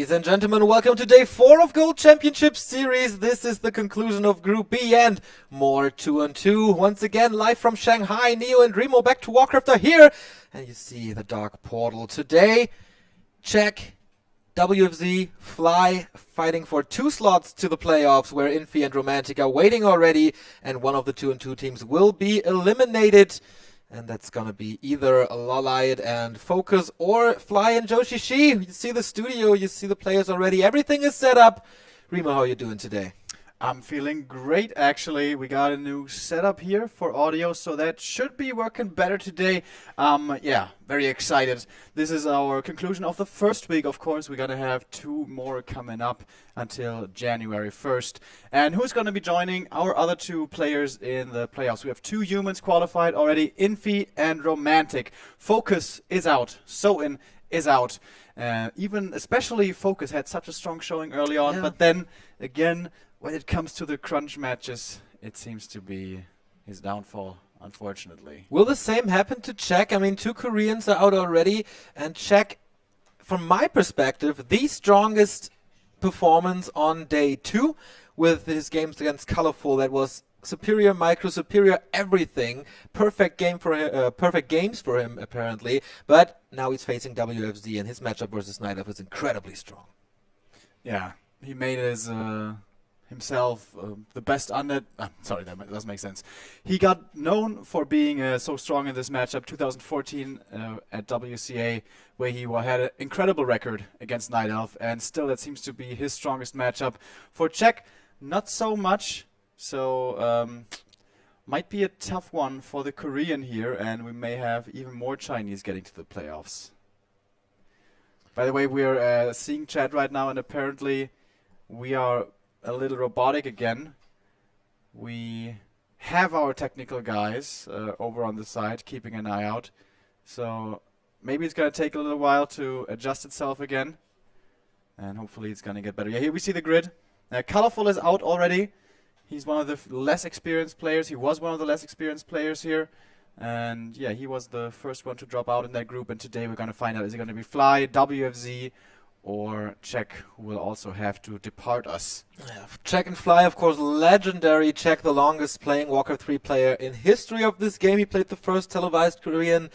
Ladies and gentlemen, welcome to day 4 of Gold Championship Series. This is the conclusion of Group B and more 2-on-2. Once again, live from Shanghai, Neo and Remo back to Warcraft are here. And you see the Dark Portal today. Czech, WFZ, Fly fighting for 2 slots to the playoffs where Infi and Romantic are waiting already. And one of the 2-on-2 teams will be eliminated. And that's going to be either Lolliot and Focus or Fly and Joshishi. You see the studio, you see the players already. Everything is set up. Remo, how are you doing today? I'm feeling great, actually. We got a new setup here for audio, so that should be working better today. Yeah, very excited. This is our conclusion of the first week, of course. We're going to have 2 more coming up until January 1st. And who's going to be joining our other 2 players in the playoffs? We have 2 humans qualified already, Infi and Romantic. Focus is out. Soin is out. Even especially Focus had such a strong showing early on, but then again, when it comes to the crunch matches, it seems to be his downfall, unfortunately. Will the same happen to Czech? I mean, 2 Koreans are out already, and Czech, from my perspective, the strongest performance on day 2 with his games against Colorful. That was superior micro, superior everything. Perfect games for him, apparently. But now he's facing WFZ, and his matchup versus Night Elf is incredibly strong. Yeah, he made his himself the best undead. Sorry, that doesn't make sense. He got known for being so strong in this matchup 2014 at WCA, where he had an incredible record against Night Elf, and still that seems to be his strongest matchup. For Czech, not so much. So might be a tough one for the Korean here, and we may have even more Chinese getting to the playoffs. By the way, we're seeing chat right now, and apparently we are a little robotic again. We have our technical guys over on the side keeping an eye out. So maybe it's going to take a little while to adjust itself again. And hopefully it's going to get better. Yeah, here we see the grid. Colorful is out already. He's one of the less experienced players. He was one of the less experienced players here. And yeah, he was the first one to drop out in that group. And today we're going to find out, is it going to be Fly, WFZ, or Czech, who will also have to depart us. Yeah, Czech and Fly, of course, legendary. Czech, the longest playing Warcraft 3 player in history of this game. He played the first televised Korean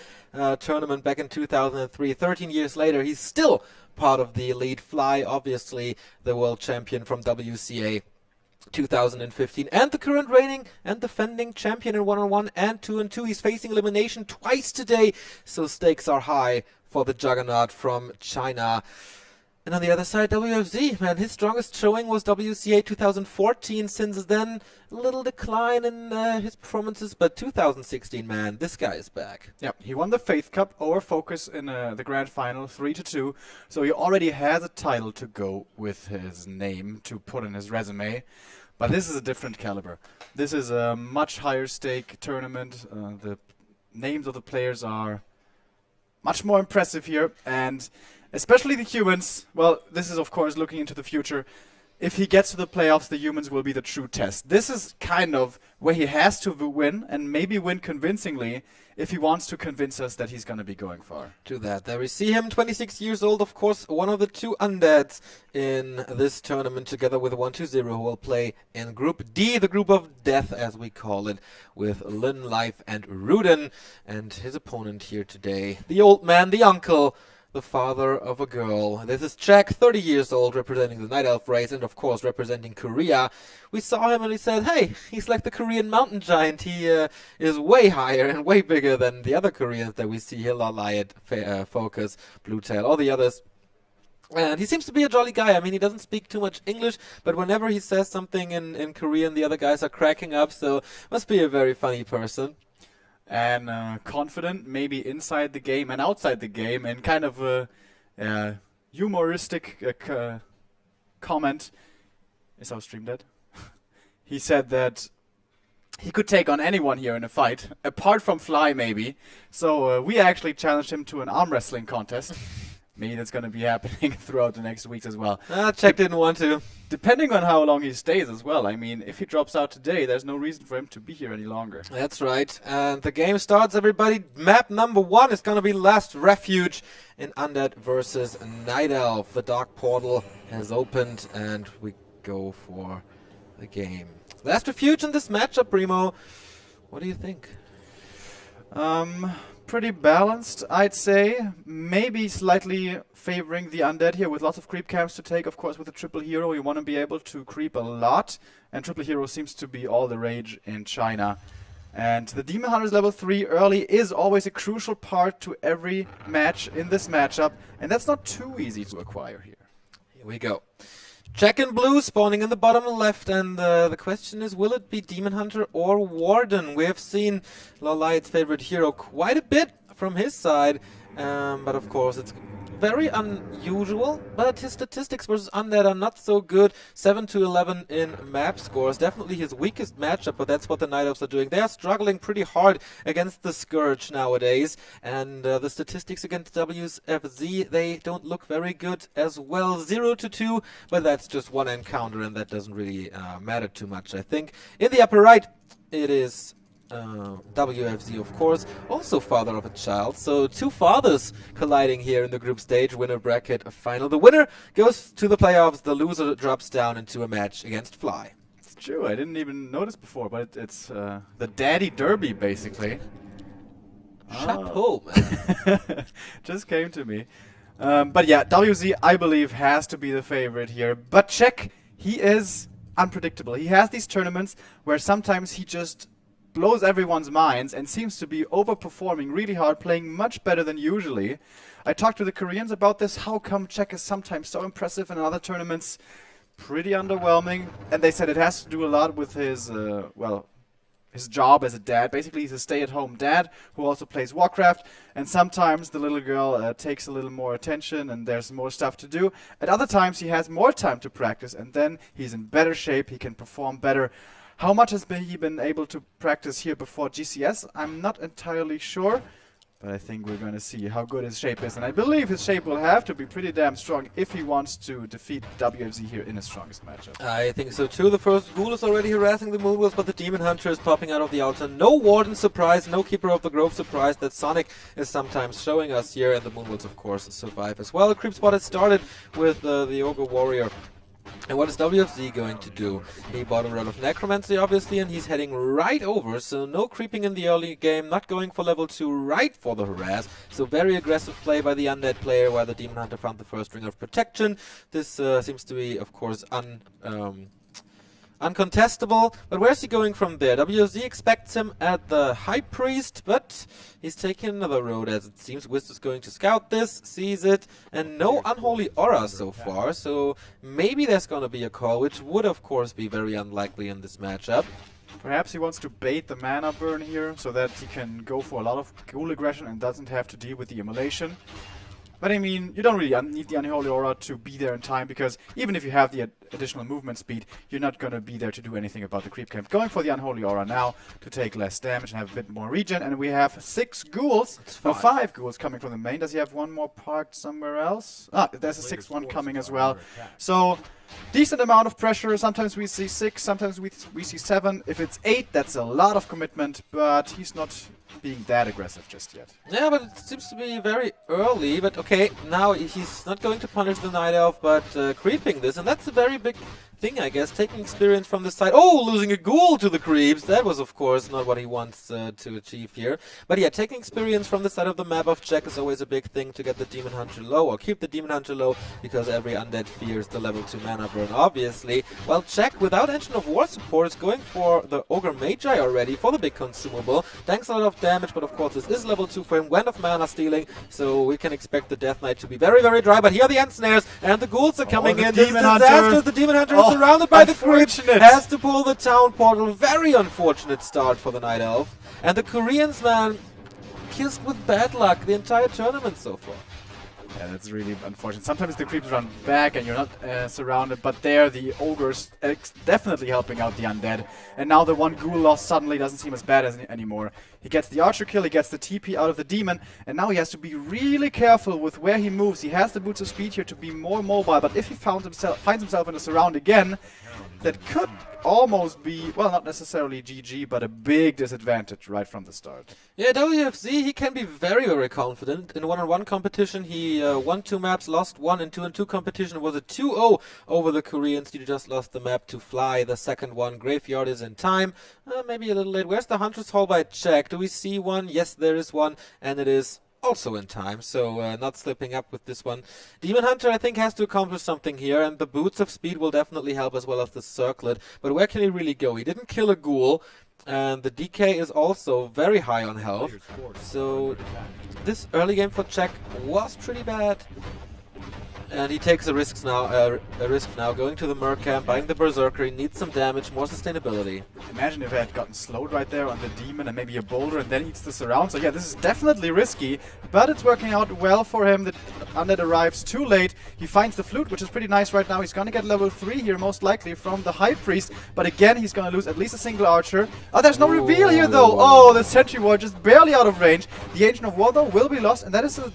tournament back in 2003. 13 years later, he's still part of the elite. Fly, obviously, the world champion from WCA 2015, and the current reigning and defending champion in 1-on-1 and 2-on-2. He's facing elimination twice today, so stakes are high for the juggernaut from China. And on the other side, WFZ, man, his strongest showing was WCA 2014. Since then, a little decline in his performances, but 2016, man, this guy is back. Yep, he won the Faith Cup over Focus in the grand final, 3-2. So he already has a title to go with his name to put in his resume. But this is a different caliber. This is a much higher stake tournament. The names of the players are much more impressive here, and especially the humans. Well, this is of course looking into the future. If he gets to the playoffs, the humans will be the true test. This is kind of where he has to win, and maybe win convincingly, if he wants to convince us that he's going to be going far. To that, there we see him, 26 years old, of course, one of the 2 undeads in this tournament, together with 120, who will play in Group D, the group of death, as we call it, with Lin, Life, and Ruden. And his opponent here today, the old man, the uncle, the father of a girl. This is Czech, 30 years old, representing the Night Elf race, and of course representing Korea. We saw him and he said, hey, he's like the Korean mountain giant. He is way higher and way bigger than the other Koreans that we see here, Lolliot, Focus, Bluetail, all the others. And he seems to be a jolly guy. I mean, he doesn't speak too much English, but whenever he says something in Korean, the other guys are cracking up, so must be a very funny person. And confident, maybe inside the game and outside the game, and kind of a humoristic comment. Is our stream dead? He said that he could take on anyone here in a fight, apart from Fly maybe. So we actually challenged him to an arm wrestling contest. maybe that's going to be happening throughout the next weeks as well. Czech didn't want to. Depending on how long he stays as well. I mean, if he drops out today, there's no reason for him to be here any longer. That's right. And the game starts, everybody. Map number 1 is going to be Last Refuge in Undead versus Night Elf. The Dark Portal has opened, and we go for the game. Last Refuge in this matchup, Remo. What do you think? Pretty balanced, I'd say. Maybe slightly favoring the Undead here with lots of creep camps to take. Of course, with a triple hero, you want to be able to creep a lot. And triple hero seems to be all the rage in China. And the Demon Hunter's level 3 early is always a crucial part to every match in this matchup. And that's not too easy to acquire here. Here we go. Czech in blue spawning in the bottom left, and the question is, will it be Demon Hunter or Warden? We have seen Lolite's favorite hero quite a bit from his side, but of course it's very unusual, but his statistics versus Undead are not so good. 7-11 in map scores. Definitely his weakest matchup, but that's what the Night Elves are doing. They are struggling pretty hard against the Scourge nowadays, and the statistics against WFZ, they don't look very good as well. 0-2, but that's just one encounter, and that doesn't really matter too much, I think. In the upper right, it is WFZ, of course, also father of a child. So 2 fathers colliding here in the group stage winner bracket final. The winner goes to the playoffs. The loser drops down into a match against Fly. It's true. I didn't even notice before, but it's the Daddy Derby, basically. Chapeau. Just came to me. But yeah, WZ, I believe, has to be the favorite here. But Czech, he is unpredictable. He has these tournaments where sometimes he just blows everyone's minds and seems to be overperforming really hard, playing much better than usually. I talked to the Koreans about this. How come Czech is sometimes so impressive and in other tournaments pretty underwhelming? And they said it has to do a lot with his, his job as a dad. Basically, he's a stay-at-home dad who also plays Warcraft, and sometimes the little girl takes a little more attention and there's more stuff to do. At other times, he has more time to practice, and then he's in better shape. He can perform better. How much has he been able to practice here before GCS? I'm not entirely sure, but I think we're going to see how good his shape is. And I believe his shape will have to be pretty damn strong if he wants to defeat WFZ here in his strongest matchup. I think so too. The first ghoul is already harassing the Moonwolves, but the Demon Hunter is popping out of the altar. No Warden surprise, no Keeper of the Grove surprise that Sonic is sometimes showing us here, and the Moonwolves, of course, survive as well. The creep spot has started with the Ogre Warrior. And what is WFZ going to do? He bought a run of Necromancy, obviously, and he's heading right over, so no creeping in the early game, not going for level 2, right for the harass. So very aggressive play by the Undead player, while the Demon Hunter found the first ring of protection. This seems to be, of course, uncontestable, but where's he going from there? WFZ expects him at the High Priest, but he's taking another road, as it seems. Wiz is going to scout this, sees it, and no Unholy Aura so far, so maybe there's going to be a call, which would, of course, be very unlikely in this matchup. Perhaps he wants to bait the mana burn here, so that he can go for a lot of ghoul aggression and doesn't have to deal with the immolation. But I mean, you don't really need the Unholy Aura to be there in time, because even if you have the additional movement speed, you're not going to be there to do anything about the creep camp. Going for the Unholy Aura now to take less damage and have a bit more regen, and we have 6 ghouls, no 5 ghouls coming from the main. Does he have one more parked somewhere else? Ah, there's a 6th one coming as well. So, decent amount of pressure. Sometimes we see 6, sometimes we see 7. If it's 8, that's a lot of commitment, but he's not being that aggressive just yet. Yeah, but it seems to be very early. But okay, now he's not going to punish the Night Elf, but creeping this, and that's a very big thing, I guess. Taking experience from the side. Oh, losing a ghoul to the creeps. That was, of course, not what he wants to achieve here. But yeah, taking experience from the side of the map of Czech is always a big thing to get the Demon Hunter low, or keep the Demon Hunter low, because every Undead fears the level 2 mana burn, obviously. While Czech, without Engine of War support, is going for the Ogre Magi already, for the big consumable. Tanks a lot of damage, but of course this is level 2 for him. Gwen of Mana stealing, so we can expect the Death Knight to be very, very dry. But here are the end snares, and the ghouls are coming in. This is disastrous. The Demon Hunter is surrounded by the creeps, has to pull the town portal. Very unfortunate start for the Night Elf. And the Koreans, man, kissed with bad luck the entire tournament so far. Yeah, that's really unfortunate. Sometimes the creeps run back and you're not surrounded, but there the ogre's definitely helping out the undead. And now the one ghoul loss suddenly doesn't seem as bad anymore. He gets the archer kill, he gets the TP out of the demon, and now he has to be really careful with where he moves. He has the boots of speed here to be more mobile, but if he finds himself in a surround again, that could almost be, well, not necessarily GG, but a big disadvantage right from the start. Yeah, WFZ, he can be very, very confident. In one-on-one competition, he won 2 maps, lost 1. In 2-on-2 competition, was a 2-0 over the Koreans. He just lost the map to Fly. The second one, Graveyard, is in time. Maybe a little late. Where's the Hunter's Hall by check? Do we see one? Yes, there is one, and it is also in time, so not slipping up with this one. Demon Hunter, I think, has to accomplish something here, and the Boots of Speed will definitely help as well as the Circlet. But where can he really go? He didn't kill a ghoul, and the DK is also very high on health. So this early game for Czech was pretty bad. And he takes a risk now, going to the Merc camp, buying the Berserker. He needs some damage, more sustainability. Imagine if I had gotten slowed right there on the demon and maybe a boulder and then eats the surround. So yeah, this is definitely risky, but it's working out well for him. The undead arrives too late. He finds the flute, which is pretty nice right now. He's gonna get level 3 here, most likely, from the High Priest. But again, he's gonna lose at least a single archer. Oh, there's no reveal here though! Oh, the Sentry Ward just barely out of range. The Ancient of War though will be lost, and that is a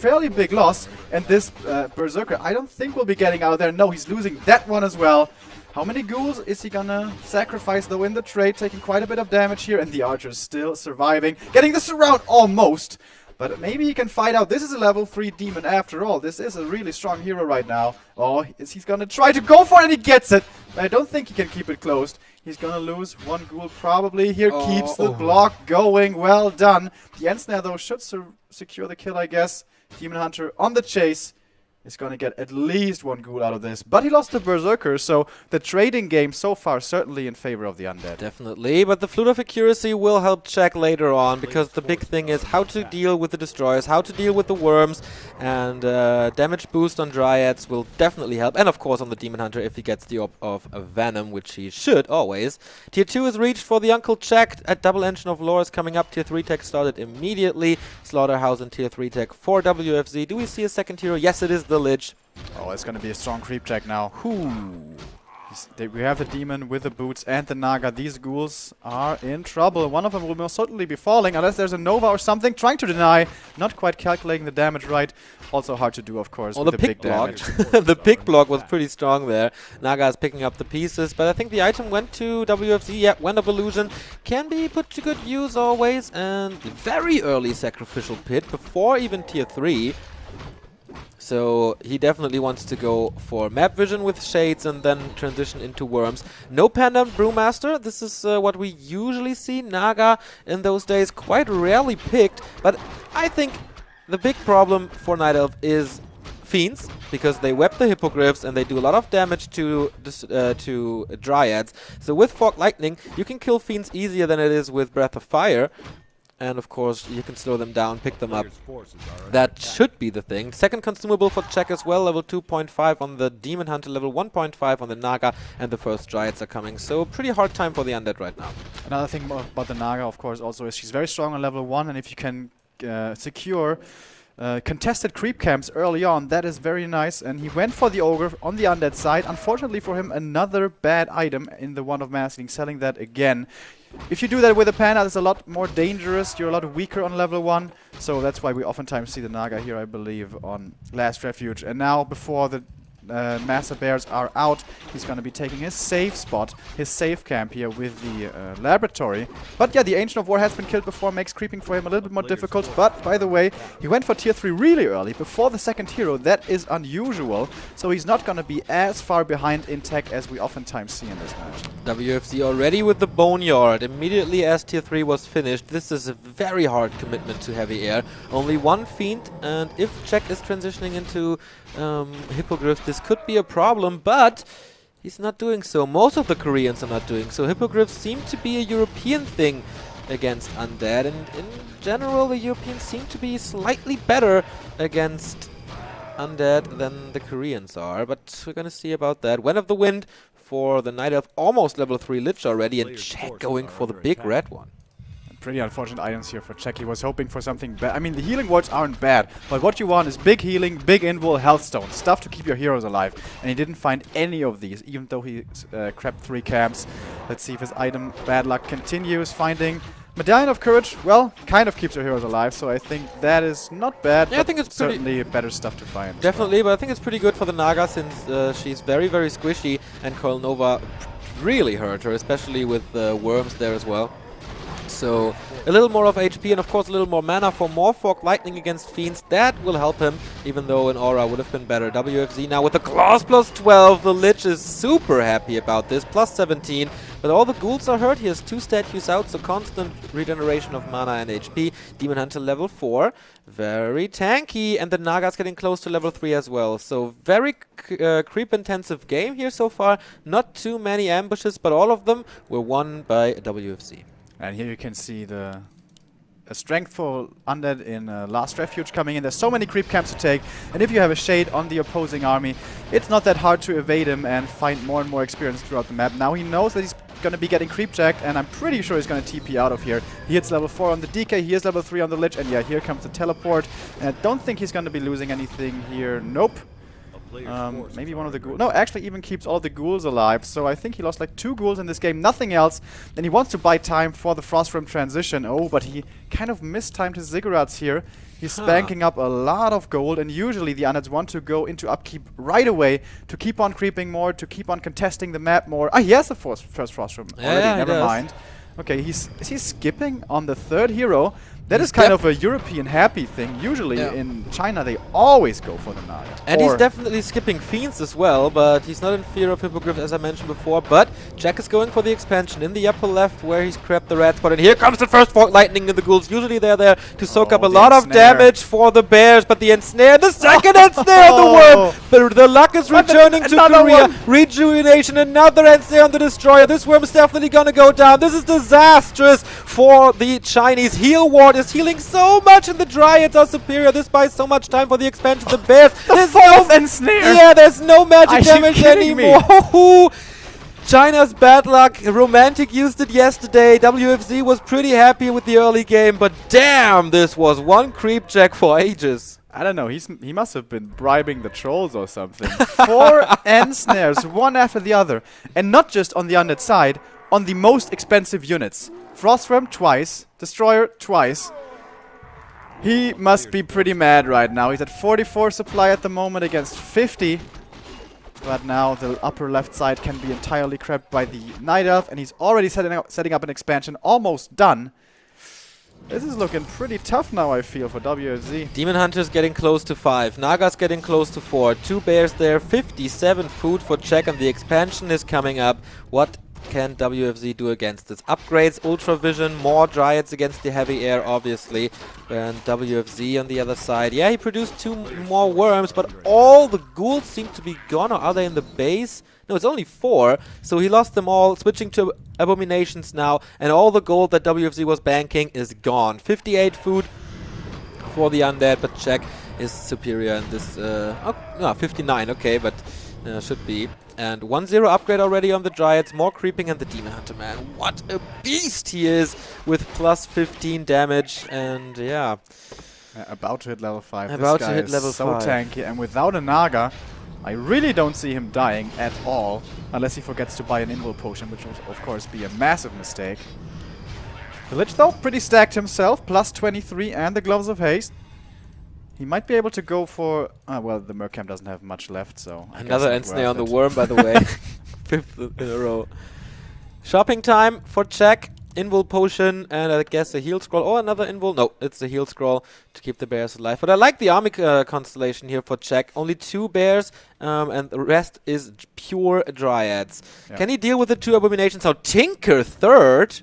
fairly big loss, and this Berserker I don't think will be getting out of there. No, he's losing that one as well. How many ghouls is he gonna sacrifice though in the trade, taking quite a bit of damage here, and the archer's still surviving, getting the surround almost, but maybe he can fight out. This is a level 3 demon after all. This is a really strong hero right now. Oh, he's gonna try to go for it, and he gets it, but I don't think he can keep it closed. He's gonna lose one ghoul probably. Here keeps the block going. Well done. The end snare though should secure the kill, I guess. Demon Hunter on the chase is going to get at least one ghoul out of this. But he lost the Berserker, so the trading game so far certainly in favor of the undead. Definitely, but the Flute of Accuracy will help Czech later on, because the big thing is how to deal with the Destroyers, how to deal with the Worms, and damage boost on Dryads will definitely help. And of course on the Demon Hunter if he gets the op of Venom, which he should always. Tier 2 is reached for the Uncle Czech. A double Engine of Lore is coming up. Tier 3 tech started immediately. Slaughterhouse and Tier 3 tech for WFZ. Do we see a second hero? Yes, it is the Lich. Oh, it's going to be a strong creep check now. We have the demon with the boots and the Naga. These ghouls are in trouble. One of them will most certainly be falling, unless there's a Nova or something. Trying to deny, not quite calculating the damage right. Also hard to do, of course, with the big damage. The pick block was pretty strong there. Naga is picking up the pieces, but I think the item went to WFZ. Yeah, Wind of Illusion can be put to good use always. And very early Sacrificial Pit, before even Tier 3. So he definitely wants to go for map vision with shades and then transition into worms. No Pandem Brewmaster. This is what we usually see. Naga in those days quite rarely picked. But I think the big problem for Night Elf is Fiends, because they web the Hippogriffs and they do a lot of damage to Dryads. So with Fog Lightning, you can kill Fiends easier than it is with Breath of Fire. And of course, you can slow them down, pick them up. That should be the thing. Second consumable for Czech as well, level 2.5 on the Demon Hunter, level 1.5 on the Naga, and the first Dryads are coming. So pretty hard time for the undead right now. Another thing about the Naga, of course, also is she's very strong on level 1, and if you can secure contested creep camps early on, that is very nice. And he went for the Ogre on the undead side. Unfortunately for him, another bad item in the Wand of Masking, selling that again. If you do that with a Panda, it's a lot more dangerous. You're a lot weaker on level 1. So that's why we oftentimes see the Naga here, I believe, on Last Refuge. And now, before the Master Bears are out, he's going to be taking his safe spot, his safe camp here with the laboratory. But yeah, the Ancient of War has been killed before, makes creeping for him a little bit more difficult. But, by the way, he went for tier 3 really early, before the second hero. That is unusual. So he's not going to be as far behind in tech as we oftentimes see in this match. WFZ already with the Boneyard, immediately as tier 3 was finished. This is a very hard commitment to heavy air. Only one Fiend, and if Czech is transitioning into Hippogriff, this could be a problem, but he's not doing so. Most of the Koreans are not doing so. Hippogriffs seem to be a European thing against undead, and in general the Europeans seem to be slightly better against undead than the Koreans are, but we're gonna see about that. Wind of the Wind for the Night Elf, almost level 3 Lich already, and Czech going for the big red one. pretty unfortunate items here for Czech. He was hoping for something bad. I mean, the healing wards aren't bad, but what you want is big healing, big invul, health stone, stuff to keep your heroes alive. And he didn't find any of these, even though he crept 3 camps. Let's see if his item bad luck continues. Finding Medallion of Courage, well, kind of keeps your heroes alive, so I think that is not bad. Yeah, I think it's certainly better stuff to find. Definitely, but I think it's pretty good for the Naga since she's very, very squishy, and Kolnova really hurt her, especially with worms there as well. So a little more of HP and of course a little more mana for more Fork Lightning against Fiends. That will help him, even though an Aura would have been better. WFZ now with the Claws plus 12. The Lich is super happy about this. Plus 17. But all the ghouls are hurt. He has 2 statues out, so constant regeneration of mana and HP. Demon Hunter level 4. Very tanky. And the Naga's getting close to level 3 as well. So very creep-intensive game here so far. Not too many ambushes, but all of them were won by WFZ. And here you can see a strengthful undead in Last Refuge coming in. There's so many creep camps to take, and if you have a Shade on the opposing army, it's not that hard to evade him and find more and more experience throughout the map. Now he knows that he's going to be getting creep checked, and I'm pretty sure he's going to TP out of here. He hits level 4 on the DK, he is level 3 on the Lich, and yeah, here comes the teleport. And I don't think he's going to be losing anything here. Nope. Maybe one of the ghouls. No, actually even keeps all the ghouls alive. So I think he lost like 2 ghouls in this game, nothing else. And he wants to buy time for the Frost Realm transition. Oh, but he kind of mistimed his ziggurats here. He's spanking up a lot of gold, and usually the Undeads want to go into upkeep right away to keep on creeping more, to keep on contesting the map more. Ah, he has the first Frost Realm already, yeah, never mind. Okay, is he skipping on the 3rd hero? That is kind of a European happy thing. Usually in China they always go for the Naga. And he's definitely skipping Fiends as well, but he's not in fear of Hippogriff as I mentioned before. But Jack is going for the expansion in the upper left where he's crept the red spot. And here comes the first Fork Lightning, and the ghouls. Usually they're there to soak up a lot of damage for the bears, but the ensnare, the second ensnare, the worm! But the luck is returning to Korea. Rejuvenation, another ensnare on the destroyer. This worm is definitely gonna go down. This is disastrous for the Chinese. Heal ward is healing so much, and the Dryads are superior. This buys so much time for the expansion. The bears. There's no ensnare. Yeah, there's no magic damage anymore. China's bad luck. Romantic used it yesterday. WFZ was pretty happy with the early game, but damn, this was one creep check for ages. I don't know, he must have been bribing the trolls or something. 4 ensnares, one after the other. And not just on the undead side, on the most expensive units. Frost Realm twice, Destroyer twice. He must be pretty mad right now. He's at 44 supply at the moment against 50. But now the upper left side can be entirely crept by the Night Elf, and he's already setting up an expansion, almost done. This is looking pretty tough now, I feel, for WFZ. Demon Hunter's getting close to 5. Naga's getting close to 4. 2 bears there. 57 food for Czech, and the expansion is coming up. What can WFZ do against this? Upgrades, Ultra Vision, more Dryads against the heavy air, obviously. And WFZ on the other side. Yeah, he produced 2 more worms, but all the ghouls seem to be gone. Or are they in the base? No, it's only 4. So he lost them all, switching to Abominations now. And all the gold that WFZ was banking is gone. 58 food for the undead, but Czech is superior in this. 59, okay, but should be. And 1-0 upgrade already on the Dryads, more creeping, and the Demon Hunter, man. What a beast he is with plus 15 damage, and yeah. About to hit level 5. About this to guy hit is level so 5. tanky, and without a Naga, I really don't see him dying at all, unless he forgets to buy an invul potion, which will of course be a massive mistake. The Lich though, pretty stacked himself, plus 23 and the Gloves of Haste. He might be able to go for... well, the Mercamp doesn't have much left, so... Another ensnare on the worm, by the way. 5th in a row. Shopping time for Czech. Invul potion, and I guess a heal scroll. Oh, another invul. No, it's a heal scroll to keep the bears alive. But I like the army constellation here for Czech. Only 2 bears, and the rest is pure Dryads. Yeah. Can he deal with the 2 abominations? Now, Tinker 3rd.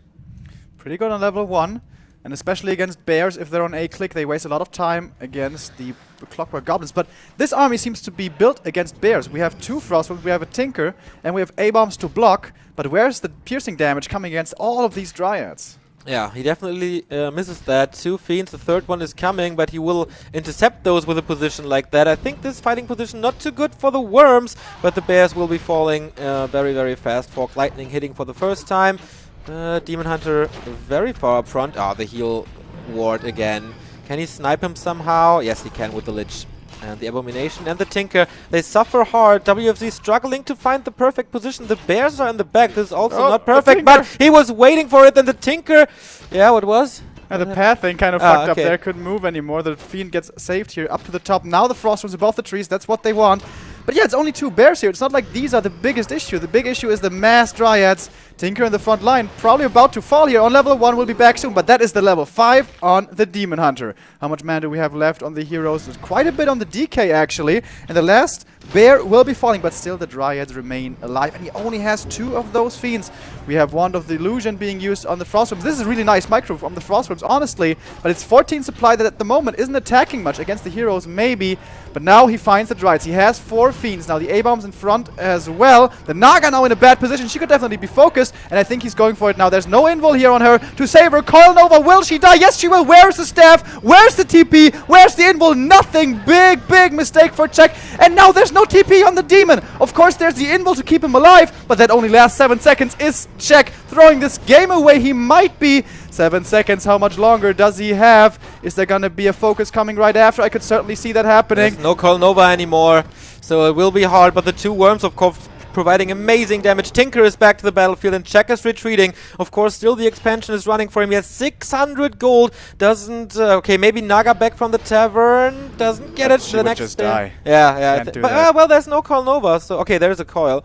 Pretty good on level 1. And especially against bears, if they're on A-click, they waste a lot of time against the Clockwork Goblins. But this army seems to be built against bears. We have 2 Frostwolves, we have a Tinker, and we have A-bombs to block. But where's the piercing damage coming against all of these Dryads? Yeah, he definitely misses that. 2 Fiends, the 3rd one is coming, but he will intercept those with a position like that. I think this fighting position not too good for the worms, but the bears will be falling very, very fast. Fork Lightning hitting for the first time. Demon Hunter very far up front. Ah, the heal ward again. Can he snipe him somehow? Yes, he can with the Lich. And the Abomination and the Tinker, they suffer hard. WFZ struggling to find the perfect position. The Bears are in the back. This is also not perfect, but he was waiting for it. And the Tinker, yeah, what was? And the path thing kind of fucked up there. Couldn't move anymore. The Fiend gets saved here up to the top. Now the Frost was above the trees. That's what they want. But yeah, it's only 2 bears here. It's not like these are the biggest issue. The big issue is the mass Dryads. Tinker in the front line, probably about to fall here on level 1, will be back soon, but that is the level 5 on the Demon Hunter. How much mana do we have left on the heroes? There's quite a bit on the DK actually, and the last bear will be falling, but still the Dryads remain alive, and he only has 2 of those Fiends. We have Wand of the Illusion being used on the Frostworms. This is a really nice micro from the Frostworms, honestly, but it's 14 supply that at the moment isn't attacking much against the heroes, maybe, but now he finds the Dryads. He has 4 Fiends. Now the A-bombs in front as well. The Naga now in a bad position. She could definitely be focused, and I think he's going for it now. There's no invul here on her to save her. Coil Nova, will she die? Yes, she will. Where's the staff? Where's the TP? Where's the invul? Nothing. Big mistake for Check. And now there's no TP on the demon. Of course, there's the invul to keep him alive, but that only lasts 7 seconds. Is Check throwing this game away? He might be. 7 seconds. How much longer does he have? Is there gonna be a focus coming right after? I could certainly see that happening. There's no Coil Nova anymore, so it will be hard, but the 2 worms, of course, providing amazing damage. Tinker is back to the battlefield and Check is retreating. Of course, still the expansion is running for him. He has 600 gold. Doesn't... okay, maybe Naga back from the tavern. Doesn't get it. She would just die. Yeah. Can't do that. Well, there's no Coil Nova, so... Okay, there's a coil.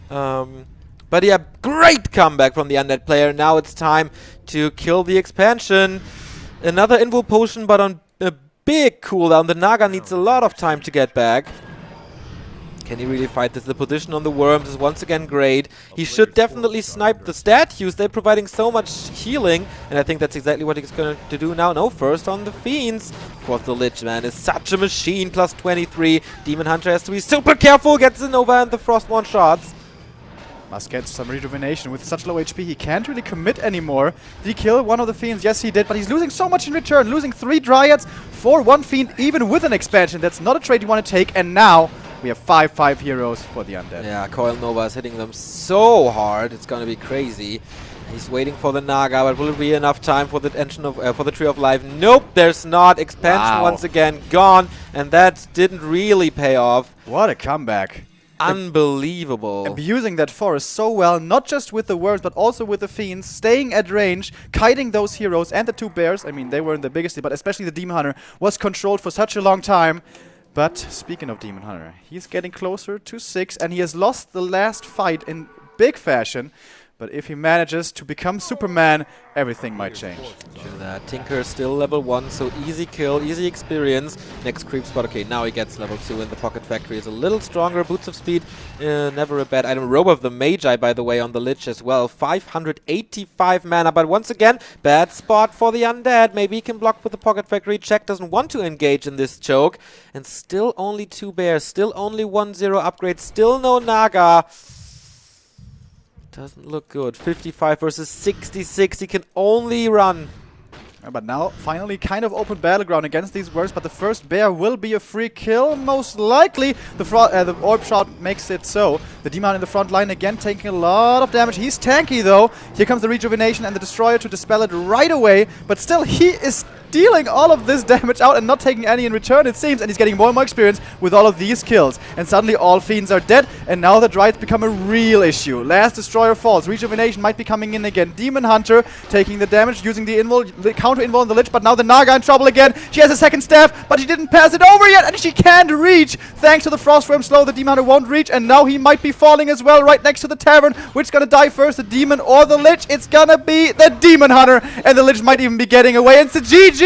But yeah, great comeback from the Undead player. Now it's time to kill the expansion. Another invul potion, but on a big cooldown. The Naga needs a lot of time to get back. Can he really fight this? The position on the worms is once again great. He should definitely snipe the statues. They're providing so much healing, and I think that's exactly what he's going to do now. No, first on the Fiends. Of course, the Lich, man, is such a machine. Plus 23. Demon Hunter has to be super careful. Gets the Nova and the Frost one-shots. Must get some rejuvenation. With such low HP, he can't really commit anymore. Did he kill one of the Fiends? Yes, he did, but he's losing so much in return. Losing 3 Dryads for 1 Fiend, even with an expansion. That's not a trade you want to take, and now we have 5 heroes for the Undead. Yeah, Coil Nova is hitting them so hard. It's going to be crazy. He's waiting for the Naga, but will it be enough time for the engine of for the Tree of Life? Nope, there's not. Expansion once again gone, and that didn't really pay off. What a comeback. Unbelievable. Abusing that forest so well, not just with the worms, but also with the Fiends, staying at range, kiting those heroes, and the 2 bears. I mean, they weren't the biggest, but especially the Demon Hunter was controlled for such a long time. But speaking of Demon Hunter, he's getting closer to 6, and he has lost the last fight in big fashion. But if he manages to become Superman, everything might change. True that. Tinker is still level 1, so easy kill, easy experience. Next creep spot. Okay, now he gets level 2, and the Pocket Factory is a little stronger. Boots of Speed, never a bad item. Robe of the Magi, by the way, on the Lich as well. 585 mana, but once again, bad spot for the Undead. Maybe he can block with the Pocket Factory. Check doesn't want to engage in this choke. And still only 2 bears, still only 1-0 upgrade, still no Naga. Doesn't look good. 55 versus 66. He can only run. But now, finally, kind of open battleground against these worms. But the first bear will be a free kill, most likely. The orb shot makes it so. The Demon in the front line again, taking a lot of damage. He's tanky, though. Here comes the rejuvenation and the Destroyer to dispel it right away. But still, he is dealing all of this damage out and not taking any in return, it seems, and he's getting more and more experience with all of these kills. And suddenly all Fiends are dead, and now the Dryads become a real issue. Last Destroyer falls. Rejuvenation might be coming in again. Demon Hunter taking the damage, using the counter invul on the Lich, but now the Naga in trouble again. She has a second staff, but she didn't pass it over yet, and she can't reach. Thanks to the Frostworm slow, the Demon Hunter won't reach, and now he might be falling as well right next to the Tavern. Which is gonna die first, the Demon or the Lich? It's gonna be the Demon Hunter, and the Lich might even be getting away. It's a GG!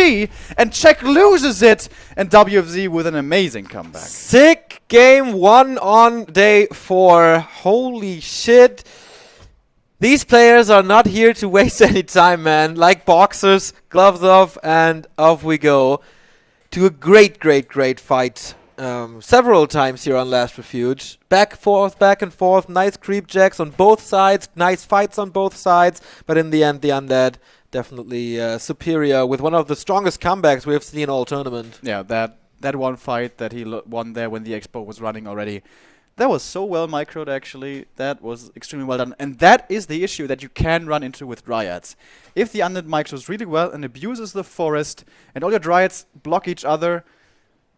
And Czech loses it, and WFZ with an amazing comeback. Sick game 1 on day 4. Holy shit. These players are not here to waste any time, man. Like boxers, gloves off, and off we go. To a great fight. Several times here on Last Refuge. Back and forth, nice creep jacks on both sides, nice fights on both sides, but in the end, the Undead definitely superior with one of the strongest comebacks we have seen all tournament. Yeah, that one fight that he won there when the Expo was running already, That was so well microed, actually. That was extremely well done. And that is the issue that you can run into with Dryads. If the undead micros really well and abuses the forest, and all your Dryads block each other,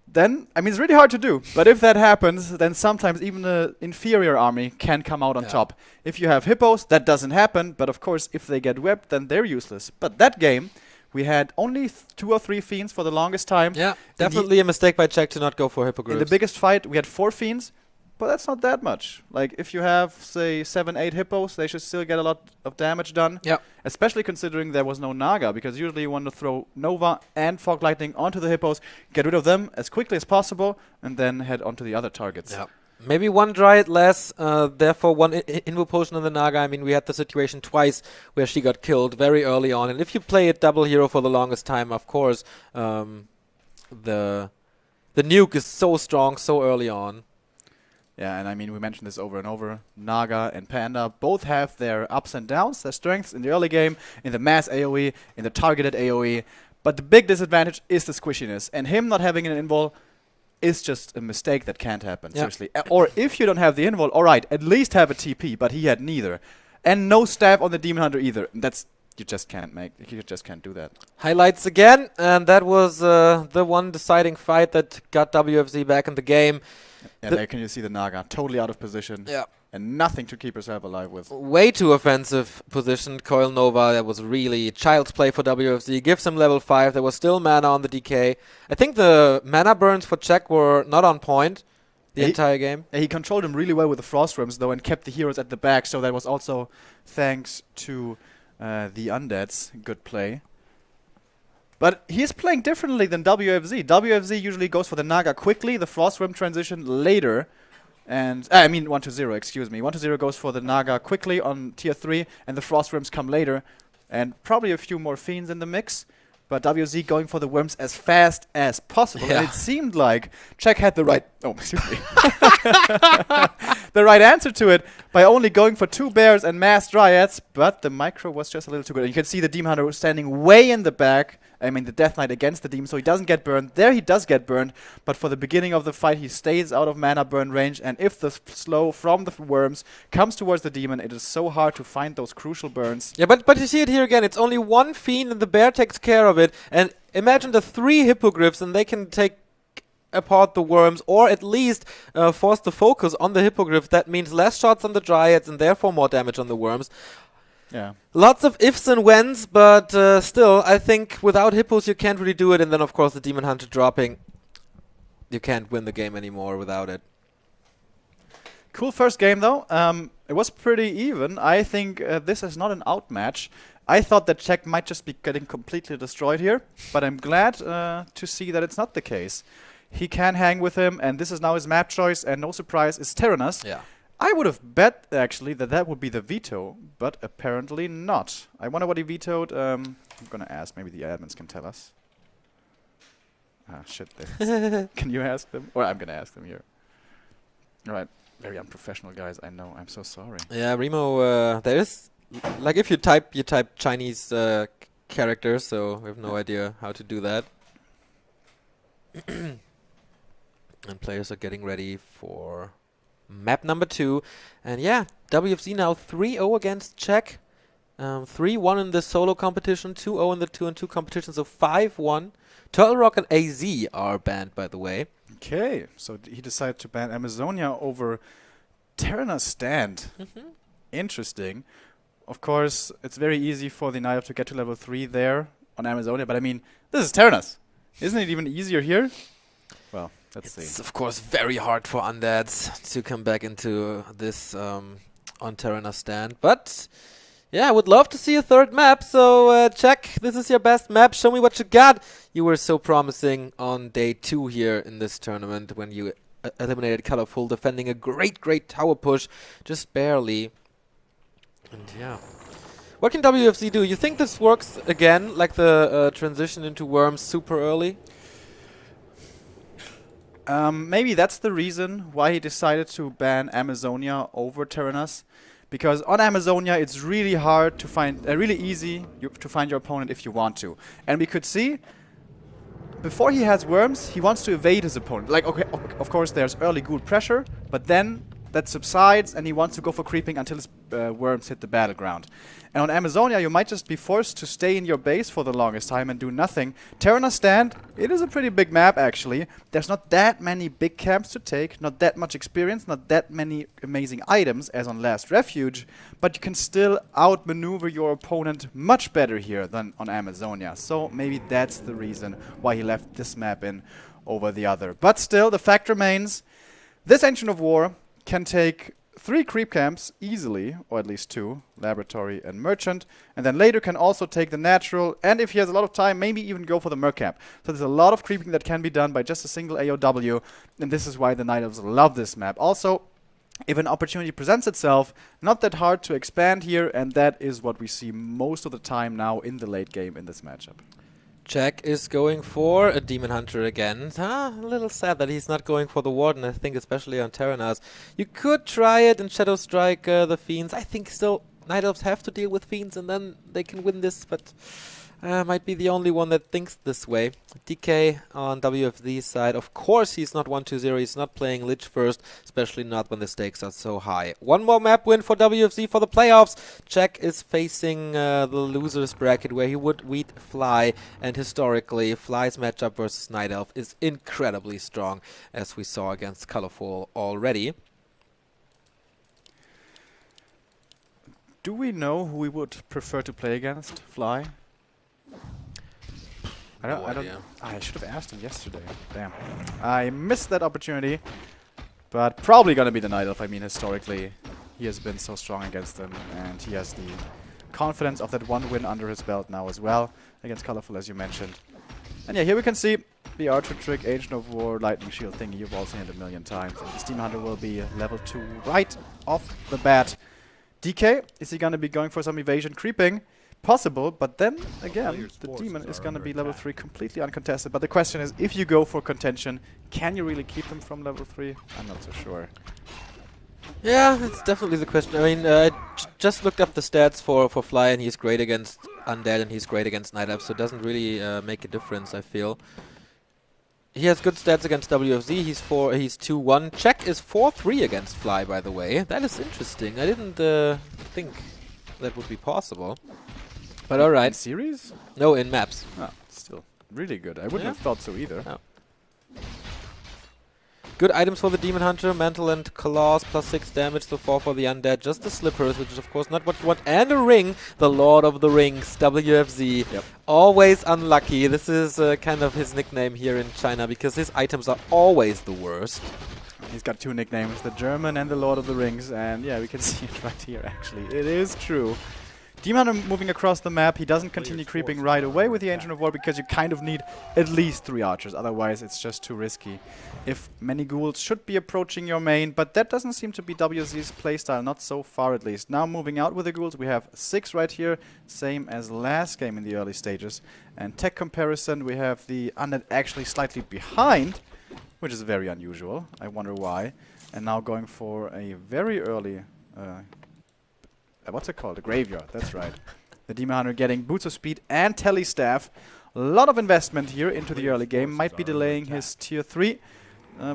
then, I mean, it's really hard to do. But if that happens, then sometimes even an inferior army can come out on top. If you have Hippos, that doesn't happen. But of course, if they get whipped, then they're useless. But that game, we had only 2 or 3 Fiends for the longest time. Yeah, definitely a mistake by Czech to not go for Hippogriffs. In the biggest fight, we had 4 Fiends. But that's not that much. Like, if you have, say, 7, 8 Hippos, they should still get a lot of damage done. Yeah. Especially considering there was no Naga, because usually you want to throw Nova and Fog Lightning onto the Hippos, get rid of them as quickly as possible, and then head onto the other targets. Yeah. Maybe 1 Dryad less, therefore 1 Invo Potion on the Naga. I mean, we had the situation twice where she got killed very early on. And if you play it double hero for the longest time, of course, the nuke is so strong so early on. Yeah, and I mean, we mentioned this over and over. Naga and Panda both have their ups and downs, their strengths in the early game, in the mass AoE, in the targeted AoE. But the big disadvantage is the squishiness. And him not having an invul is just a mistake that can't happen, seriously. Or if you don't have the invul, alright, at least have a TP, but he had neither. And no stab on the Demon Hunter either. That's, you just can't do that. Highlights again, and that was the one deciding fight that got WFZ back in the game. And there can you see the Naga totally out of position. Yeah. And nothing to keep herself alive with. Way too offensive positioned Coil Nova. That was really child's play for WFZ. Gives him level 5. There was still mana on the DK. I think the mana burns for Czech were not on point the entire game. He controlled him really well with the Frost Rims, though, and kept the heroes at the back. So that was also thanks to the Undead's good play. But he's playing differently than WFZ. WFZ usually goes for the Naga quickly, the Frost Rim transition later. And I mean 1-0, excuse me. 1-0 goes for the Naga quickly on tier 3, and the Frost Rims come later. And probably a few more Fiends in the mix. But WFZ going for the Worms as fast as possible. Yeah. And it seemed like Czech had the right... Oh, excuse me. The right answer to it by only going for 2 Bears and Mass Dryads. But the micro was just a little too good. And you can see the Demon Hunter standing way in the back. I mean, the Death Knight against the Demon, so he doesn't get burned. There he does get burned, but for the beginning of the fight, he stays out of mana burn range, and if the slow from the Worms comes towards the Demon, it is so hard to find those crucial burns. Yeah, but you see it here again. It's only 1 Fiend, and the Bear takes care of it. And imagine the 3 Hippogriffs, and they can take apart the Worms, or at least force the focus on the Hippogriff. That means less shots on the Dryads, and therefore more damage on the Worms. Yeah. Lots of ifs and whens, but still, I think without Hippos you can't really do it. And then, of course, the Demon Hunter dropping. You can't win the game anymore without it. Cool first game, though. It was pretty even. I think this is not an outmatch. I thought that Czech might just be getting completely destroyed here, but I'm glad to see that it's not the case. He can hang with him, and this is now his map choice, and no surprise, it's Tyrannus. Yeah. I would have bet, actually, that would be the veto, but apparently not. I wonder what he vetoed. I'm going to ask. Maybe the admins can tell us. Ah, shit. Can you ask them? Or I'm going to ask them here. All right. Very unprofessional, guys. I know. I'm so sorry. Yeah, Remo, there is... Like, if you type Chinese characters, so we have no idea how to do that. And players are getting ready for... map number 2, and yeah, WFZ now 3-0 against Czech, 3-1 in the solo competition, 2-0 in the 2-on-2 competition, so 5-1. Turtle Rock and AZ are banned, by the way. Okay, so he decided to ban Amazonia over Tyrannus stand. Interesting. Of course, it's very easy for the Knight to get to level 3 there on Amazonia, but I mean, this is Tyrannus. Isn't it even easier here? Well, let's see. It's of course very hard for undeads to come back into this on Tyrannus stand, but yeah, I would love to see a third map. So Czech, this is your best map. Show me what you got. You were so promising on day 2 here in this tournament when you eliminated Colorful, defending a great tower push, just barely. And yeah. What can WFZ do? You think this works again, like the transition into Worms super early? Maybe that's the reason why he decided to ban Amazonia over Tyrannus. Because on Amazonia, it's really hard to find, really easy to find your opponent if you want to. And we could see before he has worms, he wants to evade his opponent. Like, okay, of course, there's early ghoul pressure, but then that subsides, and he wants to go for creeping until his worms hit the battleground. And on Amazonia, you might just be forced to stay in your base for the longest time and do nothing. Terranos Stand, it is a pretty big map, actually. There's not that many big camps to take, not that much experience, not that many amazing items as on Last Refuge, but you can still outmaneuver your opponent much better here than on Amazonia. So maybe that's the reason why he left this map in over the other. But still, the fact remains, this Ancient of War can take 3 creep camps easily, or at least 2, Laboratory and Merchant, and then later can also take the Natural, and if he has a lot of time, maybe even go for the Merc camp. So there's a lot of creeping that can be done by just a single AOW, and this is why the Night Elves love this map. Also, if an opportunity presents itself, not that hard to expand here, and that is what we see most of the time now in the late game in this matchup. Jack is going for a Demon Hunter again. A little sad that he's not going for the Warden, I think, especially on Terranas. You could try it and Shadow Strike the Fiends. I think still Night Elves have to deal with Fiends and then they can win this, but might be the only one that thinks this way. DK on WFZ's side. Of course he's not 1-2-0. He's not playing Lich first, especially not when the stakes are so high. One more map win for WFZ for the playoffs. Jack is facing the losers bracket where he would meet Fly, and historically Fly's matchup versus Night Elf is incredibly strong, as we saw against Colorful already. Do we know who we would prefer to play against? Fly? I should have asked him yesterday. Damn. I missed that opportunity. But probably going to be the Night Elf. I mean, historically, he has been so strong against them. And he has the confidence of that one win under his belt now as well. Against Colorful, as you mentioned. And yeah, here we can see the Archer Trick, Ancient of War, Lightning Shield thingy. You've all seen it a million times. And the Steam Hunter will be level 2 right off the bat. DK, is he going to be going for some evasion creeping? Possible, but then again, the Demon is going to be level 3 completely uncontested. But the question is, if you go for contention, can you really keep them from level 3? I'm not so sure. Yeah, that's definitely the question. I mean, I just looked up the stats for Fly, and he's great against Undead, and he's great against Night Elf, so it doesn't really make a difference, I feel. He has good stats against WFZ. He's 2-1. Check is 4-3 against Fly, by the way. That is interesting. I didn't think that would be possible. But alright. In series? No, in maps. Oh, still really good. I wouldn't have thought so either. No. Good items for the Demon Hunter. Mantle and Claws, +6 damage so far for the Undead. Just the Slippers, which is of course not what you want. And a ring. The Lord of the Rings, WFZ. Yep. Always unlucky. This is kind of his nickname here in China, because his items are always the worst. He's got 2 nicknames, the German and the Lord of the Rings. And yeah, we can see it right here actually. It is true. Demon Hunter moving across the map, he doesn't continue creeping right away with the Ancient of War because you kind of need at least 3 archers, otherwise it's just too risky. If many ghouls should be approaching your main, but that doesn't seem to be WZ's playstyle, not so far at least. Now moving out with the ghouls, we have 6 right here, same as last game in the early stages. And tech comparison, we have the Undead actually slightly behind, which is very unusual, I wonder why. And now going for a very early... what's it called? A graveyard, that's right. The Demon Hunter getting Boots of Speed and Telestaff. A lot of investment here into the early game. Might be delaying his tier 3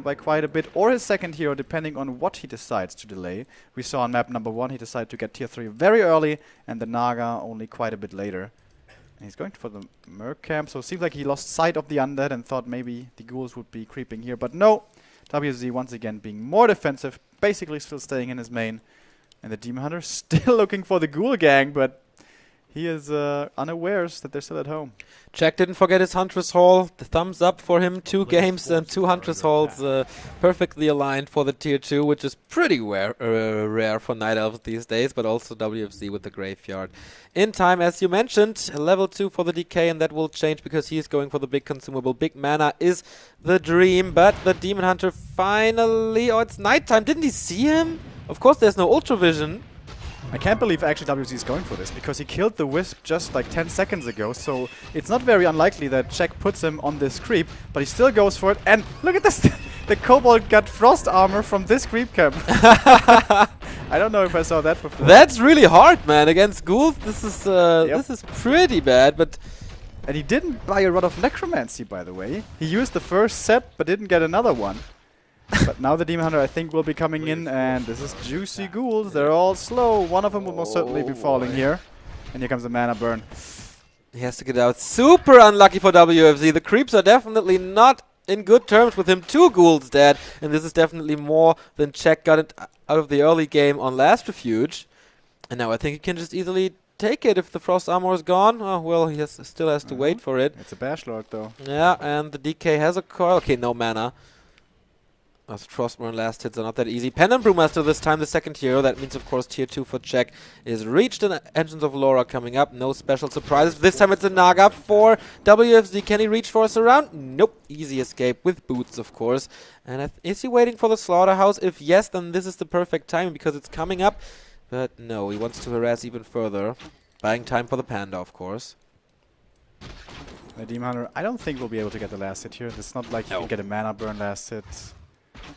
by quite a bit, or his second hero, depending on what he decides to delay. We saw on map number 1 he decided to get tier 3 very early, and the Naga only quite a bit later. And he's going for the Merc camp, so it seems like he lost sight of the Undead and thought maybe the ghouls would be creeping here. But no, WZ once again being more defensive, basically still staying in his main. And the Demon Hunter still looking for the Ghoul Gang, but he is unawares that they're still at home. Jack didn't forget his Huntress Hall. The thumbs up for him. 2 games and 2 Huntress Halls perfectly aligned for the tier 2, which is pretty rare for Night Elves these days, but also WFZ with the Graveyard. In time, as you mentioned, level 2 for the DK, and that will change because he is going for the big consumable. Big mana is the dream, but the Demon Hunter finally... Oh, it's nighttime. Didn't he see him? Of course there's no Ultra Vision. I can't believe actually WZ is going for this, because he killed the Wisp just like 10 seconds ago, so it's not very unlikely that Jack puts him on this creep, but he still goes for it, and look at this! The Kobold got frost armor from this creep camp. I don't know if I saw that before. That's really hard, man, against ghouls. This is pretty bad, but And he didn't buy a Rod of Necromancy, by the way. He used the first set, but didn't get another one. But now the Demon Hunter, I think, will be coming in, and this is juicy ghouls. They're all slow. One of them will most certainly be falling here. And here comes the mana burn. He has to get out. Super unlucky for WFZ. The creeps are definitely not in good terms with him. 2 ghouls dead, and this is definitely more than Czech got it out of the early game on Last Refuge. And now I think he can just easily take it if the Frost Armor is gone. Oh, well, he still has to wait for it. It's a Bash Lord, though. Yeah, and the DK has a coil. Okay, no mana. As Frostborn last hits are not that easy. Pen and Brewmaster this time, the second hero. That means, of course, tier 2 for Czech is reached. And Engines of Laura coming up. No special surprises. This time it's a Naga for WFZ. Can he reach for a surround? Nope. Easy escape with boots, of course. And is he waiting for the Slaughterhouse? If yes, then this is the perfect time because it's coming up. But no, he wants to harass even further. Buying time for the Panda, of course. The Demon Hunter, I don't think we'll be able to get the last hit here. It's not like you can get a mana burn last hit.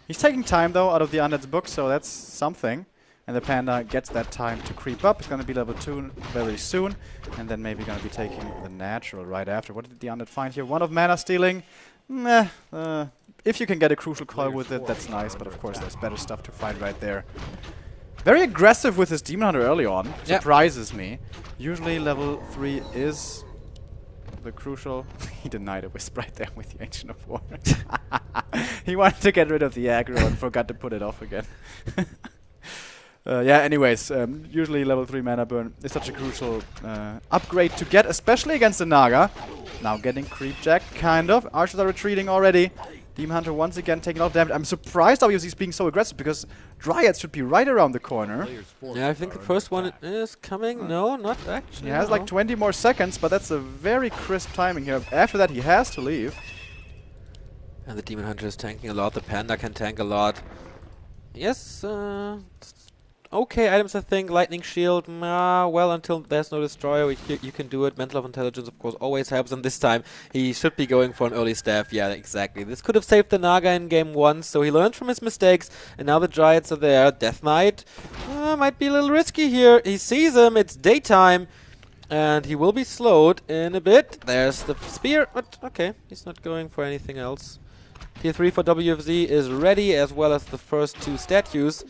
He's taking time, though, out of the Undead's book, so that's something. And the Panda gets that time to creep up. It's going to be level 2 very soon. And then maybe going to be taking the natural right after. What did the Undead find here? 1 of mana stealing. Meh. If you can get a crucial coil with it, that's nice. But of course, there's better stuff to find right there. Very aggressive with his Demon Hunter early on. Yep. Surprises me. Usually level 3 is the crucial. He denied a wisp right there with the Ancient of War. He wanted to get rid of the aggro and forgot to put it off again. Yeah, anyways, usually level 3 mana burn is such a crucial upgrade to get, especially against the Naga. Now getting creep jack, kind of. Archers are retreating already. Demon Hunter once again taking a lot of damage. I'm surprised WFZ is being so aggressive because Dryads should be right around the corner. Yeah, I think the first one is coming. No, not actually. He has like 20 more seconds, but that's a very crisp timing here. After that, he has to leave. And the Demon Hunter is tanking a lot. The Panda can tank a lot. Yes, okay items, I think. Lightning Shield, well, until there's no Destroyer, you can do it. Mental of Intelligence, of course, always helps. And this time, he should be going for an early staff. Yeah, exactly. This could have saved the Naga in game 1, so he learned from his mistakes. And now the Dryads are there. Death Knight might be a little risky here. He sees him. It's daytime. And he will be slowed in a bit. There's the Spear, but okay, he's not going for anything else. Tier 3 for WFZ is ready, as well as the first 2 statues.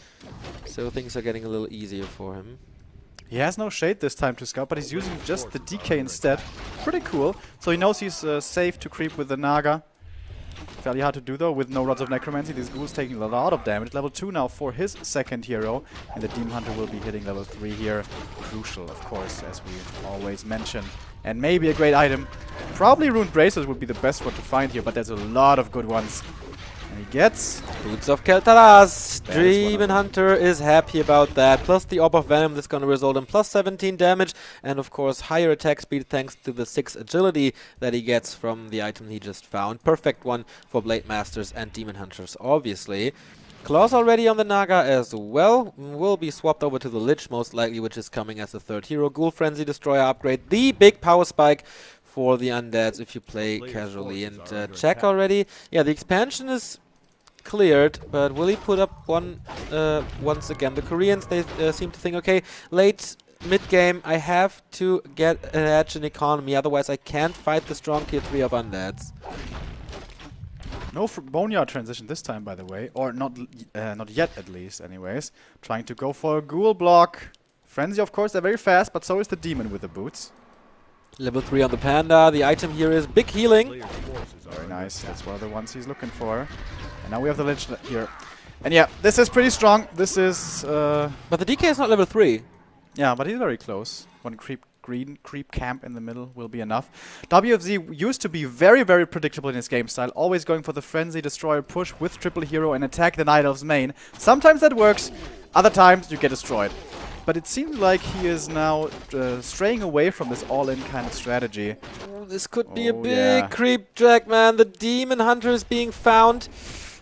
So things are getting a little easier for him. He has no Shade this time to scout, but he's using just the DK instead. Pretty cool. So he knows he's safe to creep with the Naga. Fairly hard to do, though, with no Rods of Necromancy. These ghouls taking a lot of damage. Level 2 now for his second hero. And the Demon Hunter will be hitting level 3 here. Crucial, of course, as we always mention. And maybe a great item. Probably Ruined Bracers would be the best one to find here, but there's a lot of good ones. And he gets Boots of Keltaras. Demon Hunter is happy about that. Plus the Orb of Venom that's going to result in plus 17 damage. And of course higher attack speed thanks to the 6 agility that he gets from the item he just found. Perfect one for Blade Masters and Demon Hunters, obviously. Claws already on the Naga as well. Will be swapped over to the Lich most likely, which is coming as the 3rd hero. Ghoul Frenzy Destroyer upgrade. The big power spike for the Undeads if you play casually. And check already. Yeah, the expansion is cleared, but will he put up one once again? The Koreans, they seem to think, okay, late mid-game, I have to get an edge in economy, otherwise I can't fight the strong tier 3 of Undeads. no Boneyard transition this time, by the way. Or not yet, at least, anyways. Trying to go for a Ghoul block. Frenzy, of course, they're very fast, but so is the Demon with the boots. Level 3 on the Panda. The item here is big healing. Very nice. That's one of the ones he's looking for. And now we have the Lich here. And yeah, this is pretty strong. This is... But the DK is not level 3. Yeah, but he's very close. One green creep camp in the middle will be enough. WFZ used to be very, very predictable in his game style. Always going for the Frenzy Destroyer push with triple hero and attack the Night Elf's main. Sometimes that works. Other times you get destroyed. But it seems like he is now straying away from this all-in kind of strategy. Oh, this could be a big creep drag, man. The Demon Hunter is being found.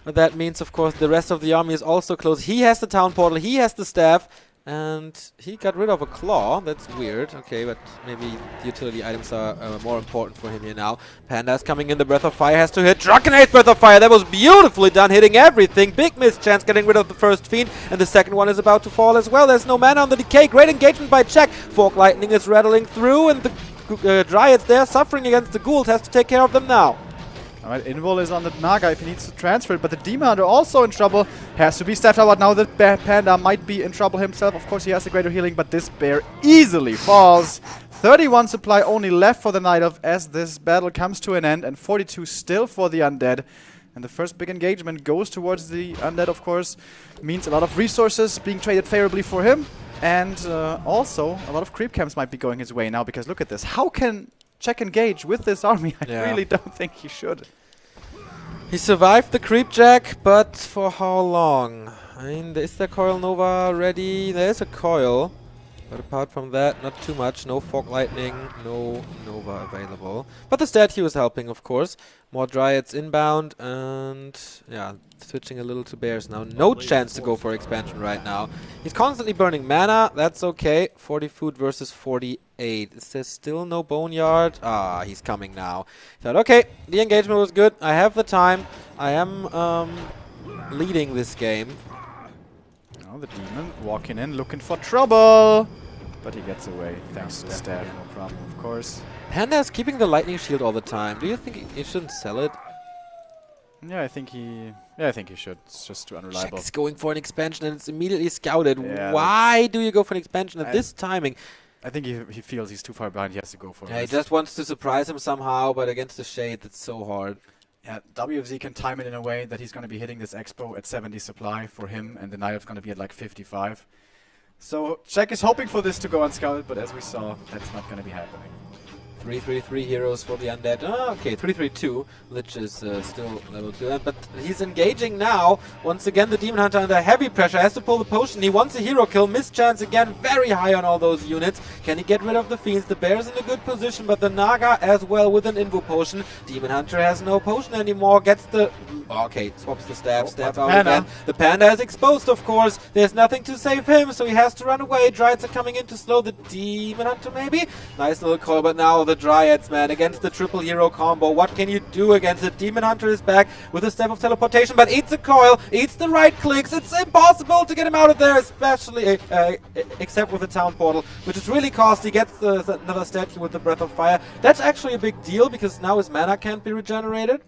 But that means, of course, the rest of the army is also close. He has the town portal. He has the staff. And he got rid of a claw. That's weird. Okay, but maybe the utility items are more important for him here now. Panda's coming in. The Breath of Fire has to hit. Draconade Breath of Fire. That was beautifully done, hitting everything. Big mischance getting rid of the first Fiend. And the second one is about to fall as well. There's no mana on the decay. Great engagement by Czech. Fork Lightning is rattling through. And the Dryads there suffering against the ghouls. Has to take care of them now. Alright, Invul is on the Naga if he needs to transfer it, but the Demon Hunter also in trouble. Has to be staffed out, but now the Panda might be in trouble himself. Of course, he has the greater healing, but this bear easily falls. 31 supply only left for the Night Elf as this battle comes to an end, and 42 still for the Undead. And the first big engagement goes towards the Undead, of course. Means a lot of resources being traded favorably for him. And also, a lot of creep camps might be going his way now, because look at this. How can Czech engage with this army? I really don't think he should. He survived the creep jack, but for how long? I mean, is the Coil Nova ready? There's a coil. But apart from that, not too much. No Fog Lightning, no Nova available. But the statue is helping, of course. More Dryads inbound, and yeah, switching a little to bears now. No chance to go for expansion right now. He's constantly burning mana, that's okay. 40 food versus 48. Is there still no Boneyard? Ah, he's coming now. Thought, okay, the engagement was good. I have the time. I am leading this game. Now the Demon walking in, looking for trouble. But he gets away, thanks to the stab, no problem, of course. Panda is keeping the lightning shield all the time. Do you think he shouldn't sell it? Yeah, I think he should. It's just too unreliable. Czech's going for an expansion and it's immediately scouted. Yeah, why do you go for an expansion at this timing? I think he feels he's too far behind. He has to go for it. Yeah, he just wants to surprise him somehow, but against the Shade, it's so hard. Yeah, WFZ can time it in a way that he's going to be hitting this Expo at 70 supply for him, and the Night Elf's going to be at like 55. So Czech is hoping for this to go unscouted, but as we saw, that's not going to be happening. 3-3-3 heroes for the Undead. Oh, okay, 3-3-2. Lich is still level 2. But he's engaging now. Once again, the Demon Hunter under heavy pressure. Has to pull the potion. He wants a hero kill. Missed chance again. Very high on all those units. Can he get rid of the Fiends? The Bear's in a good position, but the Naga as well with an Invo potion. Demon Hunter has no potion anymore. Gets the... Okay, swaps the stab. Stab out again. The Panda is exposed, of course. There's nothing to save him, so he has to run away. Dryads are coming in to slow the Demon Hunter, maybe? Nice little call, but now the Dryads, man, against the triple hero combo. What can you do against it? Demon Hunter is back with a Staff of Teleportation, but eats a coil, eats the right clicks. It's impossible to get him out of there, especially except with the town portal, which is really costly. Gets another statue with the Breath of Fire. That's actually a big deal because now his mana can't be regenerated.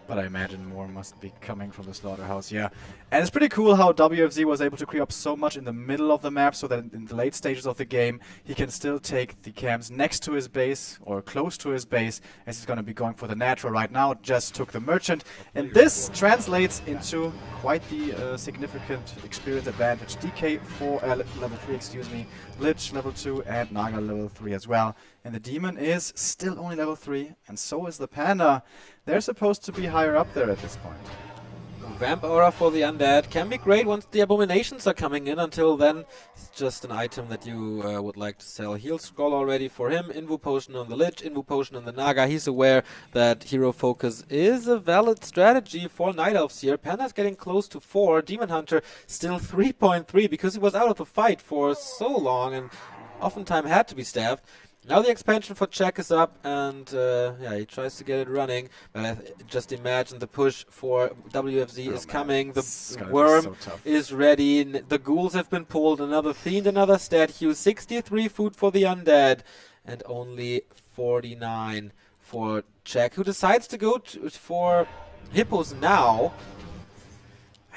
But I imagine more must be coming from the slaughterhouse, yeah. And it's pretty cool how WFZ was able to creep up so much in the middle of the map so that in the late stages of the game he can still take the camps next to his base or close to his base, as he's going to be going for the natural right now. Just took the merchant, and this translates into quite the significant experience advantage. DK level 3, excuse me, Lich level 2, and Naga level 3 as well. And the Demon is still only level 3, and so is the Panda. They're supposed to be higher up there at this point. Vamp Aura for the Undead can be great once the Abominations are coming in. Until then, it's just an item that you would like to sell. Heal Scroll already for him. Invo Potion on the Lich, Invo Potion on the Naga. He's aware that Hero Focus is a valid strategy for Night Elves here. Panda's getting close to 4. Demon Hunter still 3.3 because he was out of the fight for so long and oftentimes had to be staffed. Now the expansion for Czech is up, and yeah, he tries to get it running. But just imagine the push for WFZ is coming. The Worm is ready. The Ghouls have been pulled. Another Fiend, another statue. 63 food for the Undead, and only 49 for Czech, who decides to go for Hippos now.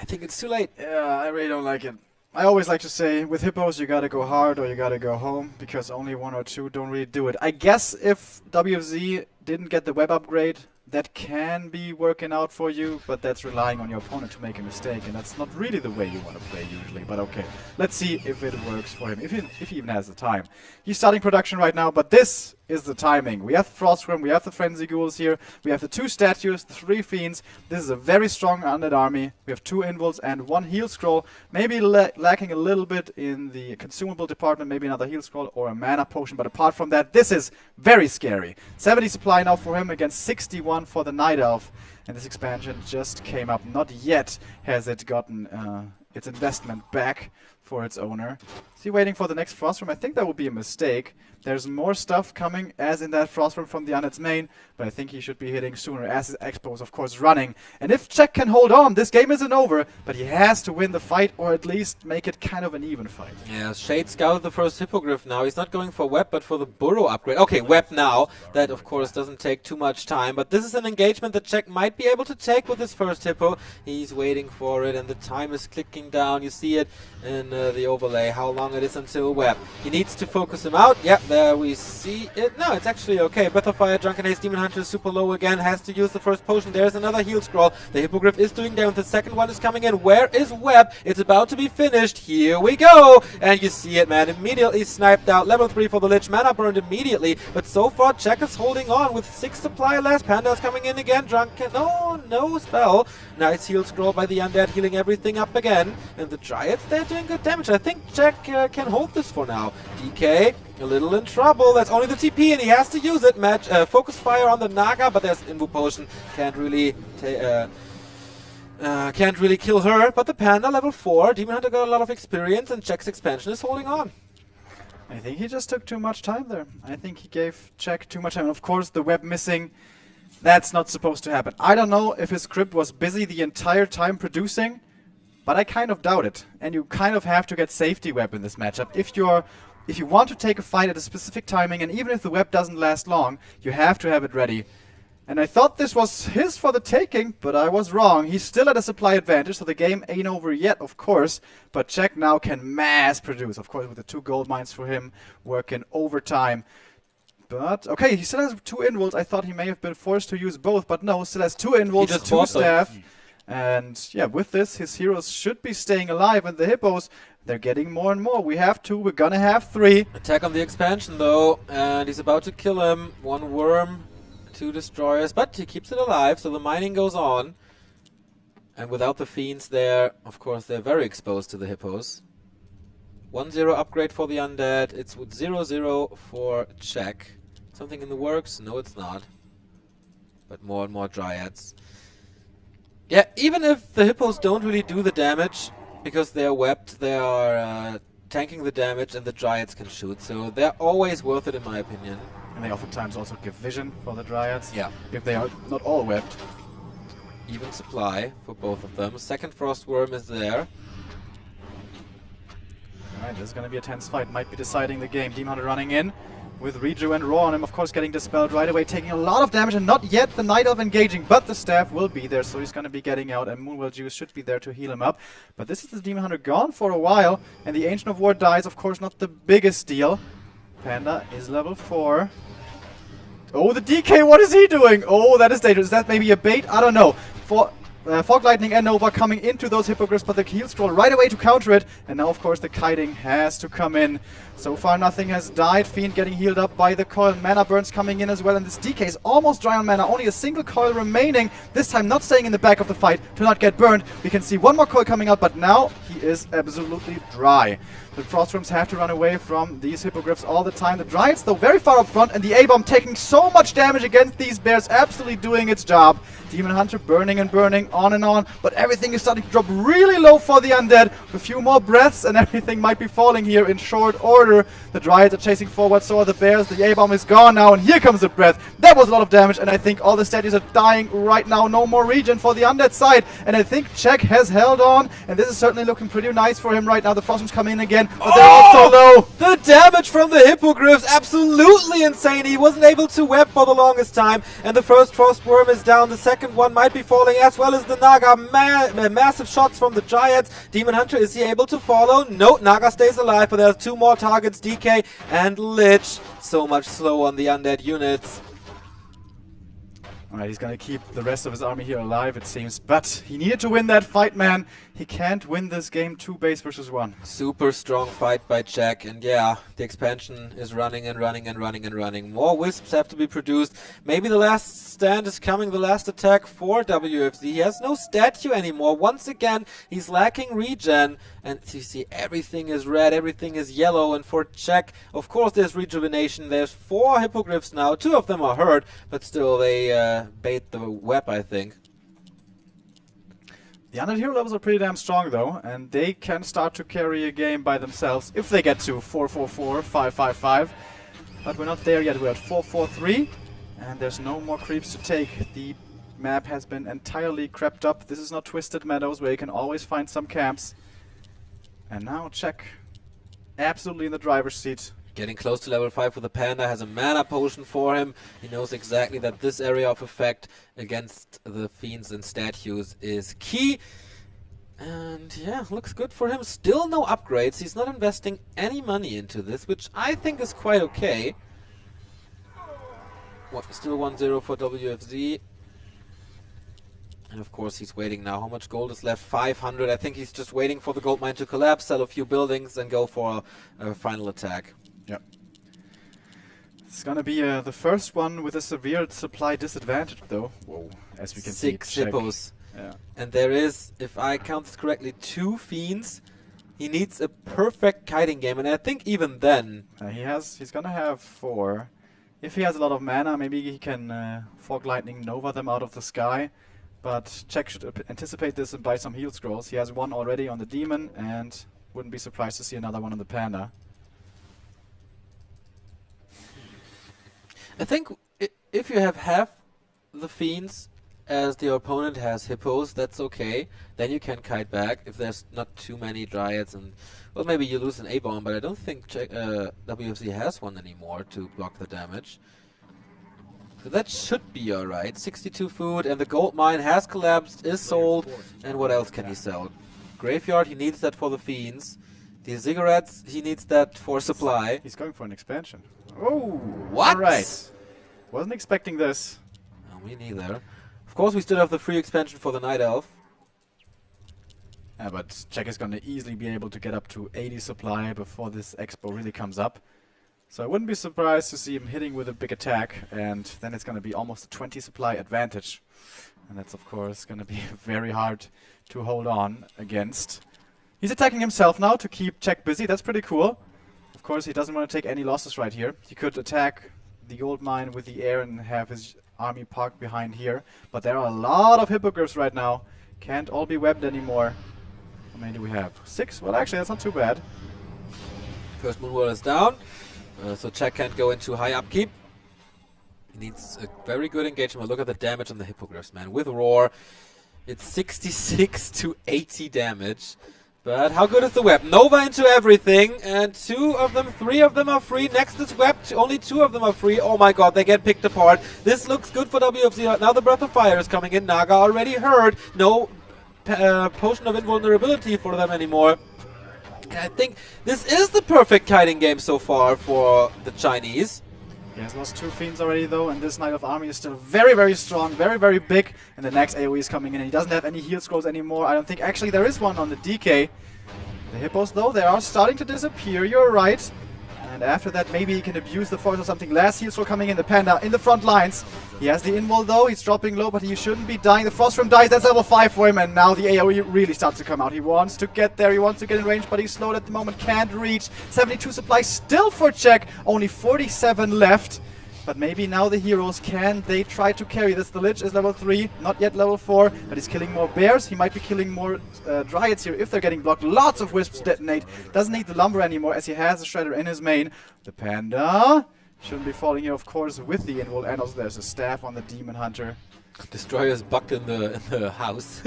I think it's too late. Yeah, I really don't like it. I always like to say, with Hippos, you gotta go hard or you gotta go home, because only one or two don't really do it. I guess if WFZ didn't get the web upgrade, that can be working out for you, but that's relying on your opponent to make a mistake, and that's not really the way you want to play usually. But okay, let's see if it works for him, if he even has the time. He's starting production right now, but this is the timing. We have Frostworm, we have the Frenzy Ghouls here, we have the 2 statues, the 3 Fiends. This is a very strong Undead army. We have 2 Invuls and 1 Heal Scroll, maybe lacking a little bit in the consumable department, maybe another Heal Scroll or a Mana Potion, but apart from that, this is very scary. 70 supply now for him against 61 for the Night Elf, and this expansion just came up. Not yet has it gotten its investment back, for its owner. Is he waiting for the next Frostworm? I think that would be a mistake. There's more stuff coming as in that Frostworm from the Undead's main, but I think he should be hitting sooner as his Expo is of course running. And if Czech can hold on, this game isn't over, but he has to win the fight or at least make it kind of an even fight. Yeah, Shade scouted the first Hippogriff now. He's not going for Web, but for the Burrow upgrade. Okay, Web now. That, of course, doesn't take too much time, but this is an engagement that Czech might be able to take with his first Hippo. He's waiting for it, and the time is clicking down. You see it in the overlay, how long it is until Web. He needs to focus him out. Yep, there we see it. No, it's actually okay. Breath of Fire, Drunken Haze, Demon Hunter is super low again. Has to use the first potion. There's another heal scroll. The Hippogriff is doing damage. The second one is coming in. Where is Web? It's about to be finished. Here we go. And you see it, man. Immediately sniped out. Level 3 for the Lich. Mana burned immediately. But so far, Czech is holding on with 6 supply left. Panda's coming in again. Drunken. No spell. Nice heal scroll by the Undead, healing everything up again. And the Dryads, they're doing good damage. I think Czech can hold this for now. DK, a little in trouble. That's only the TP, and he has to use it. Focus Fire on the Naga, but there's Invo Potion. Can't really kill her. But the Panda, level 4. Demon Hunter got a lot of experience, and Czech's expansion is holding on. I think he just took too much time there. I think he gave Czech too much time. And of course, the Web missing. That's not supposed to happen. I don't know if his script was busy the entire time producing, but I kind of doubt it. And you kind of have to get safety Web in this matchup. If you want to take a fight at a specific timing, and even if the Web doesn't last long, you have to have it ready. And I thought this was his for the taking, but I was wrong. He's still at a supply advantage, so the game ain't over yet, of course. But Czech now can mass produce, of course, with the 2 gold mines for him, working overtime. But, okay, he still has 2 invulns. I thought he may have been forced to use both, but no, still has 2 invulns, 2 staff. And, yeah, with this, his heroes should be staying alive, and the Hippos, they're getting more and more. We have 2, we're gonna have 3. Attack on the expansion, though, and he's about to kill him. 1 worm, 2 destroyers, but he keeps it alive, so the mining goes on. And without the fiends there, of course, they're very exposed to the Hippos. 1-0 upgrade for the Undead. It's with 0-0 for Czech. Something in the works? No, it's not. But more and more Dryads. Yeah, even if the Hippos don't really do the damage, because they're webbed, they are tanking the damage and the Dryads can shoot. So they're always worth it in my opinion. And they oftentimes also give vision for the Dryads. Yeah. If they are not all webbed. Even supply for both of them. Second Frostworm is there. Alright, this is going to be a tense fight. Might be deciding the game. Demon Hunter running in with Reju and Raw on him. Of course, getting dispelled right away, taking a lot of damage, and not yet the Night Elf engaging. But the staff will be there, so he's going to be getting out, and Moonwell Juice should be there to heal him up. But this is the Demon Hunter gone for a while, and the Ancient of War dies. Of course, not the biggest deal. Panda is level 4. Oh, the DK, what is he doing? Oh, that is dangerous. Is that maybe a bait? I don't know. Fog Lightning and Nova coming into those Hippogriffs, but the heal scroll right away to counter it. And now, of course, the kiting has to come in. So far, nothing has died. Fiend getting healed up by the coil. Mana burns coming in as well. And this DK is almost dry on mana. Only a single coil remaining. This time, not staying in the back of the fight to not get burned. We can see 1 more coil coming out, but now he is absolutely dry. The Frostworms have to run away from these Hippogriffs all the time. The Dryads, though, very far up front, and the A-Bomb taking so much damage against these bears, absolutely doing its job. Demon Hunter burning and burning, on and on, but everything is starting to drop really low for the Undead. A few more breaths, and everything might be falling here in short order. The Dryads are chasing forward, so are the bears. The A-Bomb is gone now, and here comes the breath. That was a lot of damage, and I think all the statues are dying right now. No more regen for the Undead side, and I think Czech has held on, and this is certainly looking pretty nice for him right now. The Frostworms come in again, but they're also low. The damage from the Hippogriffs, absolutely insane. He wasn't able to web for the longest time, and the first Frostworm is down. The second one might be falling, as well as the Naga. Massive shots from the Dryads. Demon Hunter, is he able to follow? No, Naga stays alive, but there's 2 more targets, DK and Lich. So much slow on the Undead units. Alright, he's gonna keep the rest of his army here alive, it seems. But he needed to win that fight, man. He can't win this game 2 base versus 1. Super strong fight by Czech, and yeah, the expansion is running and running and running and running. More wisps have to be produced. Maybe the last stand is coming, the last attack for WFZ. He has no statue anymore. Once again, he's lacking regen, and you see everything is red, everything is yellow, and for Czech, of course there's rejuvenation. There's 4 Hippogriffs now. 2 of them are hurt, but still they bait the web, I think. The undead hero levels are pretty damn strong though, and they can start to carry a game by themselves if they get to 4-4-4, 5-5-5. But we're not there yet, we're at 4-4-3, and there's no more creeps to take. The map has been entirely crept up. This is not Twisted Meadows where you can always find some camps. And now Czech absolutely in the driver's seat. Getting close to level 5 with the Panda, has a mana potion for him. He knows exactly that this area of effect against the fiends and statues is key. And yeah, looks good for him. Still no upgrades. He's not investing any money into this, which I think is quite okay. Still 1-0 for WFZ. And of course he's waiting now. How much gold is left? 500. I think he's just waiting for the gold mine to collapse, sell a few buildings, and go for a final attack. Yep. It's gonna be the first one with a severe supply disadvantage, though. Whoa, as we can see. 6 hippos. Yeah. And there is, if I count this correctly, 2 fiends. He needs a perfect kiting game, and I think even then... he's gonna have 4. If he has a lot of mana, maybe he can Fog Lightning Nova them out of the sky. But Czech should anticipate this and buy some heal scrolls. He has 1 already on the demon, and wouldn't be surprised to see another one on the panda. I think if you have half the fiends as the opponent has hippos, that's okay. Then you can kite back if there's not too many dryads, and well, maybe you lose an A-bomb, but I don't think WFZ has one anymore to block the damage. So that should be alright. 62 food, and the gold mine has collapsed, is sold, and what else can he sell? Graveyard, he needs that for the fiends. The cigarettes, he needs that for supply. He's going for an expansion. Oh, what? Alright. Wasn't expecting this. No, me neither. Of course, we still have the free expansion for the Night Elf. Yeah, but Czech is going to easily be able to get up to 80 supply before this expo really comes up. So I wouldn't be surprised to see him hitting with a big attack, and then it's going to be almost a 20 supply advantage. And that's of course going to be very hard to hold on against. He's attacking himself now to keep Czech busy. That's pretty cool. Of course, he doesn't want to take any losses right here. He could attack the gold mine with the air and have his army parked behind here. But there are a lot of hippogriffs right now. Can't all be webbed anymore. How many do we have? 6? Well, actually, that's not too bad. First Moonwall is down, so Czech can't go into high upkeep. He needs a very good engagement. Look at the damage on the hippogriffs, man. With Roar, it's 66 to 80 damage. But how good is the web? Nova into everything, and 2 of them, 3 of them are free. Next is webbed, only 2 of them are free. Oh my god, they get picked apart. This looks good for WFZ. Now the Breath of Fire is coming in. Naga already heard. No potion of invulnerability for them anymore. And I think this is the perfect kiting game so far for the Chinese. He has lost 2 fiends already though, and this Knight of Army is still very, very strong, very, very big. And the next AoE is coming in, and he doesn't have any heal scrolls anymore. I don't think actually there is one on the DK. The hippos though, they are starting to disappear, you're right. And after that maybe he can abuse the force or something. Last heal scroll coming in, the panda in the front lines. He has the invul though, he's dropping low, but he shouldn't be dying. The Frostrim dies, that's level 5 for him, and now the AoE really starts to come out. He wants to get there, he wants to get in range, but he's slowed at the moment, can't reach. 72 supply still for Czech, only 47 left. But maybe now the heroes they try to carry this. The Lich is level 3, not yet level 4, but he's killing more bears. He might be killing more dryads here if they're getting blocked. Lots of wisps detonate. Doesn't need the lumber anymore as he has a shredder in his main. The panda shouldn't be falling here, of course, with the invul, and also there's a staff on the demon hunter. Destroyer is bugged in the house,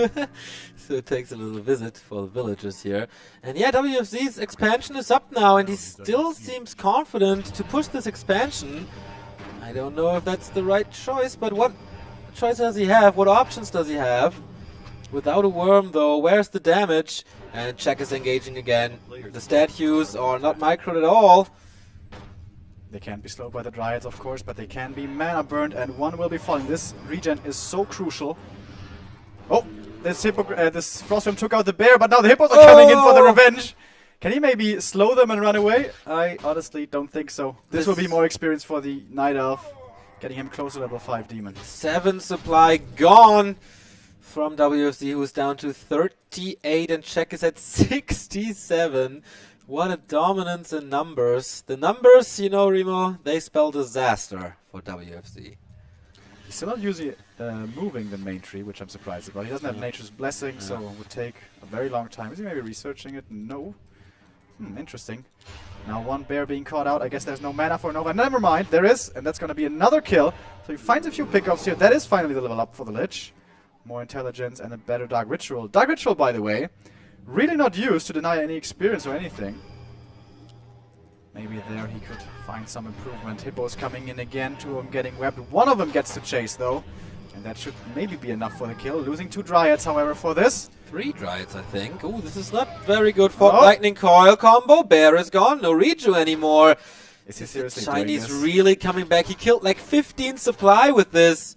so it takes a little visit for the villagers here. And yeah, WFZ's expansion is up now, and he still seems confident to push this expansion. I don't know if that's the right choice, but what choice does he have? What options does he have? Without a worm, though, where's the damage? And Czech is engaging again. The statues are not microed at all. They can't be slowed by the dryads, of course, but they can be mana burned, and one will be falling. This regen is so crucial. Oh, this Frostrim took out the bear, but now the hippos are coming in for the revenge. Can he maybe slow them and run away? I honestly don't think so. This will be more experience for the Night Elf, getting him close to level 5 demon. 7 supply gone from WFZ, who's down to 38, and Czech is at 67. What a dominance in numbers. The numbers, you know, Remo, they spell disaster for WFZ. still not using moving the main tree, which I'm surprised about. He doesn't have Yeah. Nature's Blessing, so it would take a very long time. Is he maybe researching it? No. Interesting. Now one bear being caught out. I guess there's no mana for Nova. Never mind, there is, and that's going to be another kill. So he finds a few pickups here. That is finally the level up for the Lich. More intelligence and a better Dark Ritual. Dark Ritual, by the way, really not used to deny any experience or anything. Maybe there he could find some improvement. Hippos coming in again, 2 of them getting webbed. 1 of them gets to chase though, and that should maybe be enough for the kill. Losing 2 Dryads, however, for this. 3 Dryads, I think. Oh, this is not very good for Oh. Lightning Coil combo. Bear is gone, no Reju anymore. Is he Is the seriously doing Chinese this? really coming back? He killed like 15 supply with this.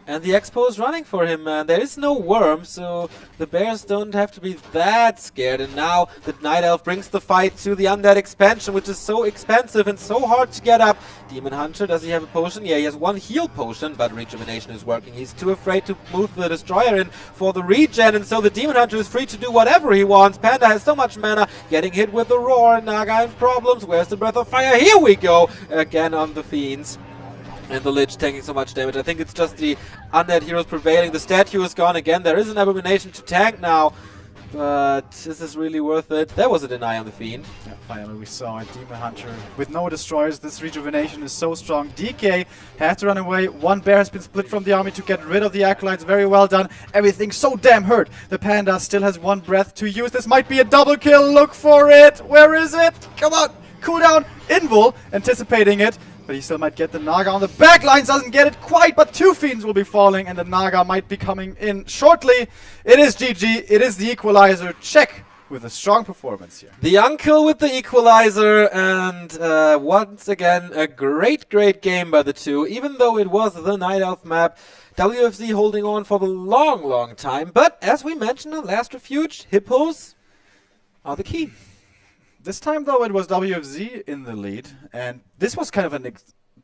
And the Expo is running for him, man. There is no worm, so the bears don't have to be that scared. And now the Night Elf brings the fight to the Undead expansion, which is so expensive and so hard to get up. Demon Hunter, does he have a potion? Yeah, he has 1 heal potion, but Rejuvenation is working. He's too afraid to move the Destroyer in for the regen, and so the Demon Hunter is free to do whatever he wants. Panda has so much mana, getting hit with the Roar. Naga has problems. Where's the Breath of Fire? Here we go! Again on the Fiends. And the Lich taking so much damage. I think it's just the Undead Heroes prevailing. The statue is gone again. There is an Abomination to tank now. But this is really worth it. There was a deny on the Fiend. Yeah, finally we saw a Demon Hunter with no destroyers. This rejuvenation is so strong. DK has to run away. 1 bear has been split from the army to get rid of the acolytes. Very well done. Everything so damn hurt. The Panda still has 1 breath to use. This might be a double kill. Look for it. Where is it? Come on. Cooldown. Invul anticipating it. But he still might get the Naga on the back lines. Doesn't get it quite, but 2 Fiends will be falling, and the Naga might be coming in shortly. It is GG. It is the equalizer. Check with a strong performance here. The uncle with the equalizer, and once again, a great game by the 2, even though it was the Night Elf map. WFZ holding on for the long time, but as we mentioned in Last Refuge, Hippos are the key. This time, though, it was WFZ in the lead, and this was kind of a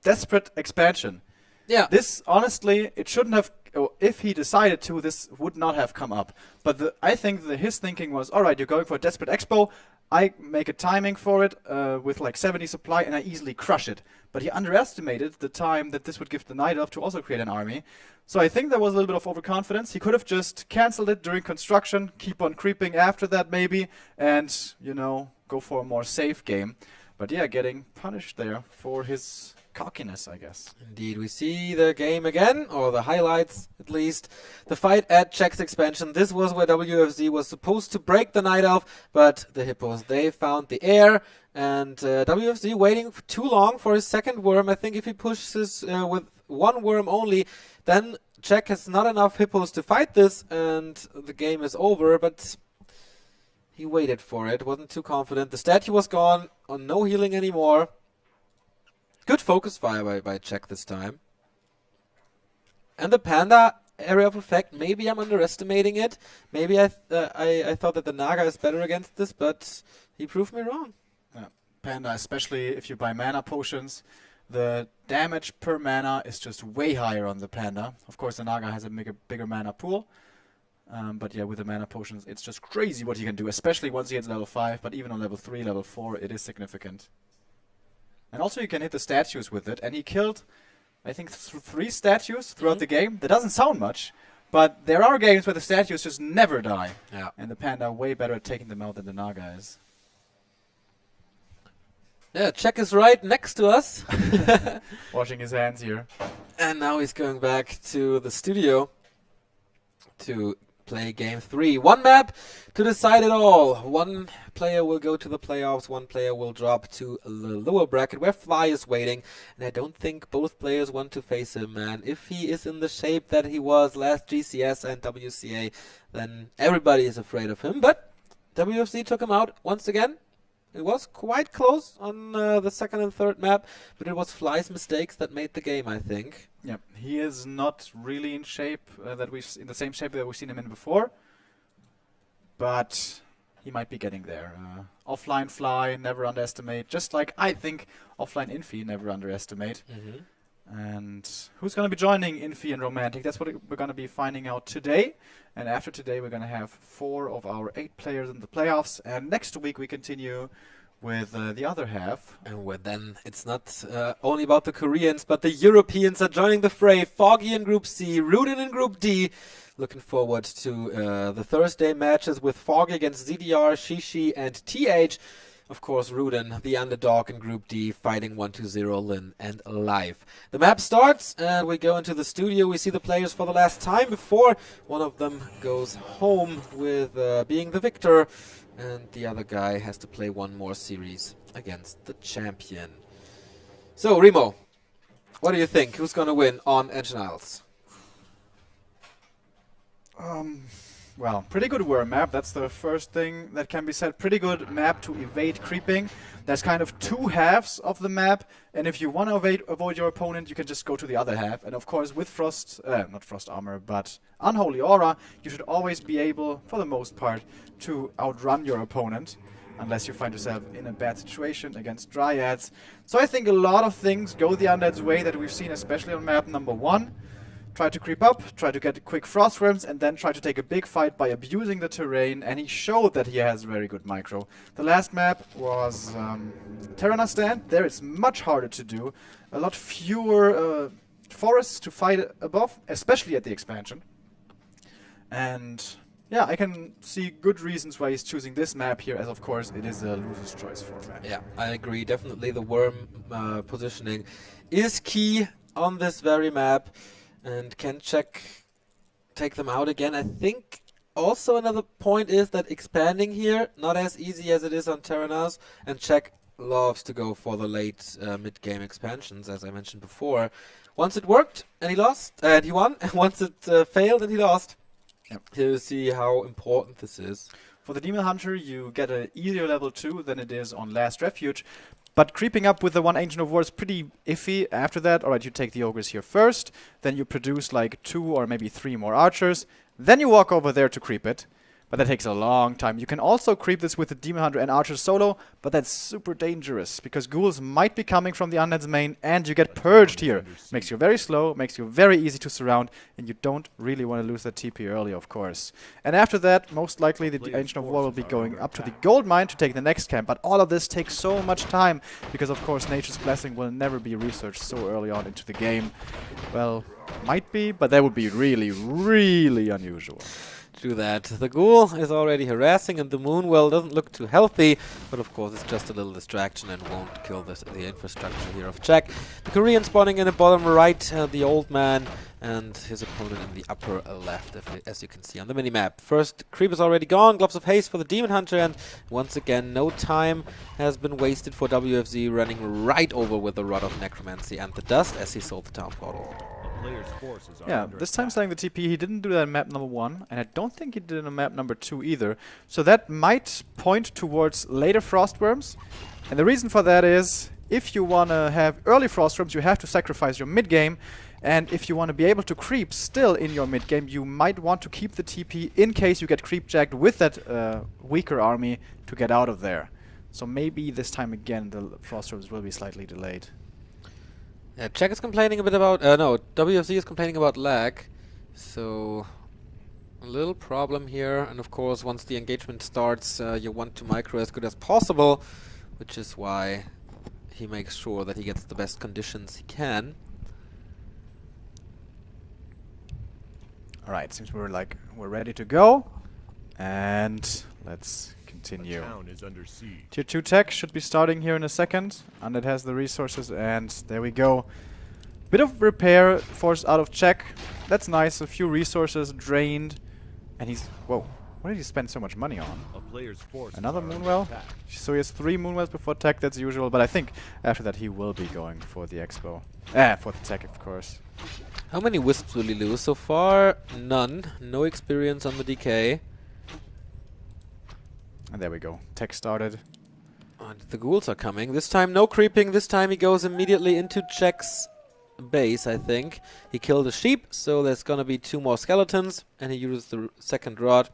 desperate expansion. Yeah. This, honestly, it shouldn't have... If he decided to, this would not have come up. But I think his thinking was, alright, you're going for a desperate expo, I make a timing for it with like 70 supply, and I easily crush it. But he underestimated the time that this would give the Night Elf to also create an army. So I think there was a little bit of overconfidence. He could have just cancelled it during construction, keep on creeping after that maybe, and, you know, go for a more safe game. But yeah, getting punished there for his cockiness, I guess. Indeed, we see the game again, or the highlights at least. The fight at Czech's expansion. This was where WFZ was supposed to break the Night Elf, but the Hippos, they found the air, and WFZ waiting too long for his second worm. I think if he pushes with 1 worm only, then Czech has not enough Hippos to fight this, and the game is over, but he waited for it, wasn't too confident. The statue was gone, on no healing anymore. Good focus fire by Czech this time. And the Panda, area of effect, maybe I'm underestimating it. Maybe I thought that the Naga is better against this, but he proved me wrong. Yeah. Panda, especially if you buy mana potions, the damage per mana is just way higher on the Panda. Of course, the Naga has a bigger mana pool. But yeah, with the mana potions, it's just crazy what you can do, especially once he hits level 5, but even on level 3, level 4, it is significant. And also you can hit the statues with it, and he killed, I think, 3 statues throughout the game. That doesn't sound much, but there are games where the statues just never die. Yeah. And the Panda are way better at taking them out than the Naga is. Yeah, Czech is right next to us. Washing his hands here. And now he's going back to the studio to play game 3. 1 map to decide it all. 1 player will go to the playoffs, 1 player will drop to the lower bracket where Fly is waiting. And I don't think both players want to face him, man. If he is in the shape that he was last GCS and WCA, then everybody is afraid of him. But WFC took him out once again. It was quite close on the second and third map, but it was Fly's mistakes that made the game, I think. Yep, he is not really in shape in the same shape that we've seen him in before, but he might be getting there. Offline Fly, never underestimate. Just like I think offline Infi, never underestimate. And who's going to be joining Infi and Romantic? That's what we're going to be finding out today. And after today, we're going to have 4 of our 8 players in the playoffs. And next week, we continue with the other half. And then it's not only about the Koreans, but the Europeans are joining the fray. Foggy in Group C, Rudin in Group D. Looking forward to the Thursday matches with Foggy against ZDR, Shishi, and TH. Of course, Rudin, the underdog in Group D, fighting 1-2-0 Lin and Live. The map starts, and we go into the studio. We see the players for the last time before one of them goes home with being the victor, and the other guy has to play one more series against the champion. So, Remo, what do you think? Who's going to win on Ancient Isles? Well, pretty good worm map. That's the first thing that can be said. Pretty good map to evade creeping. There's kind of two halves of the map, and if you want to avoid your opponent, you can just go to the other half. And of course, with not Frost Armor, but Unholy Aura, you should always be able, for the most part, to outrun your opponent, unless you find yourself in a bad situation against Dryads. So I think a lot of things go the Undead's way that we've seen, especially on map number 1. Try to creep up, try to get quick frost worms, and then try to take a big fight by abusing the terrain, and he showed that he has very good micro. The last map was Terrana Stand. There it's much harder to do. A lot fewer forests to fight above, especially at the expansion. And yeah, I can see good reasons why he's choosing this map here, as of course it is a loser's choice format. Yeah, I agree. Definitely the worm positioning is key on this very map. And can Czech take them out again? I think also another point is that expanding here, not as easy as it is on Terranas, and Czech loves to go for the late mid-game expansions, as I mentioned before. Once it worked, and he lost, and he won, and once it failed, and he lost. Yep. Here you see how important this is. For the Demon Hunter, you get an easier level 2 than it is on Last Refuge. But creeping up with the one Ancient of War is pretty iffy after that. Alright, you take the Ogres here first, then you produce like 2 or maybe 3 more Archers, then you walk over there to creep it. But that takes a long time. You can also creep this with the Demon Hunter and Archer solo, but that's super dangerous, because ghouls might be coming from the Undead's main, and you get purged here. Makes you very slow, makes you very easy to surround, and you don't really want to lose that TP early, of course. And after that, most likely the Ancient of War will be going up to the Gold Mine to take the next camp, but all of this takes so much time, because of course Nature's Blessing will never be researched so early on into the game. Well, might be, but that would be really, really unusual. Do that. The ghoul is already harassing, and the Moonwell doesn't look too healthy, but of course it's just a little distraction and won't kill the infrastructure here of Czech. The Korean spawning in the bottom right, the old man, and his opponent in the upper left, as you can see on the minimap. First creep is already gone, Gloves of Haste for the Demon Hunter, and once again no time has been wasted for WFZ, running right over with the Rod of Necromancy and the Dust as he sold the town portal. Yeah, this time selling the TP, he didn't do that in map number 1, and I don't think he did it in map number 2 either. So that might point towards later Frostworms, and the reason for that is, if you want to have early Frostworms, you have to sacrifice your mid-game, and if you want to be able to creep still in your mid-game, you might want to keep the TP in case you get creep-jacked with that weaker army to get out of there. So maybe this time again the Frostworms will be slightly delayed. Yeah, Czech is complaining a bit about... no, WFZ is complaining about lag. So, a little problem here. And of course, once the engagement starts, you want to micro as good as possible, which is why he makes sure that he gets the best conditions he can. Alright, seems we're ready to go. And let's continue. Tier 2 tech should be starting here in a second. Undead has the resources, and there we go. Bit of repair forced out of Czech. That's nice. A few resources drained. And he's... Whoa. What did he spend so much money on? Another Moonwell? So he has 3 Moonwells before tech, that's usual. But I think after that he will be going for the Expo. For the tech, of course. How many Wisps will he lose? So far, none. No experience on the DK. And there we go. Tech started. And the ghouls are coming. This time no creeping. This time he goes immediately into Czech's base, I think. He killed a sheep, so there's gonna be 2 more skeletons. And he uses the second rod.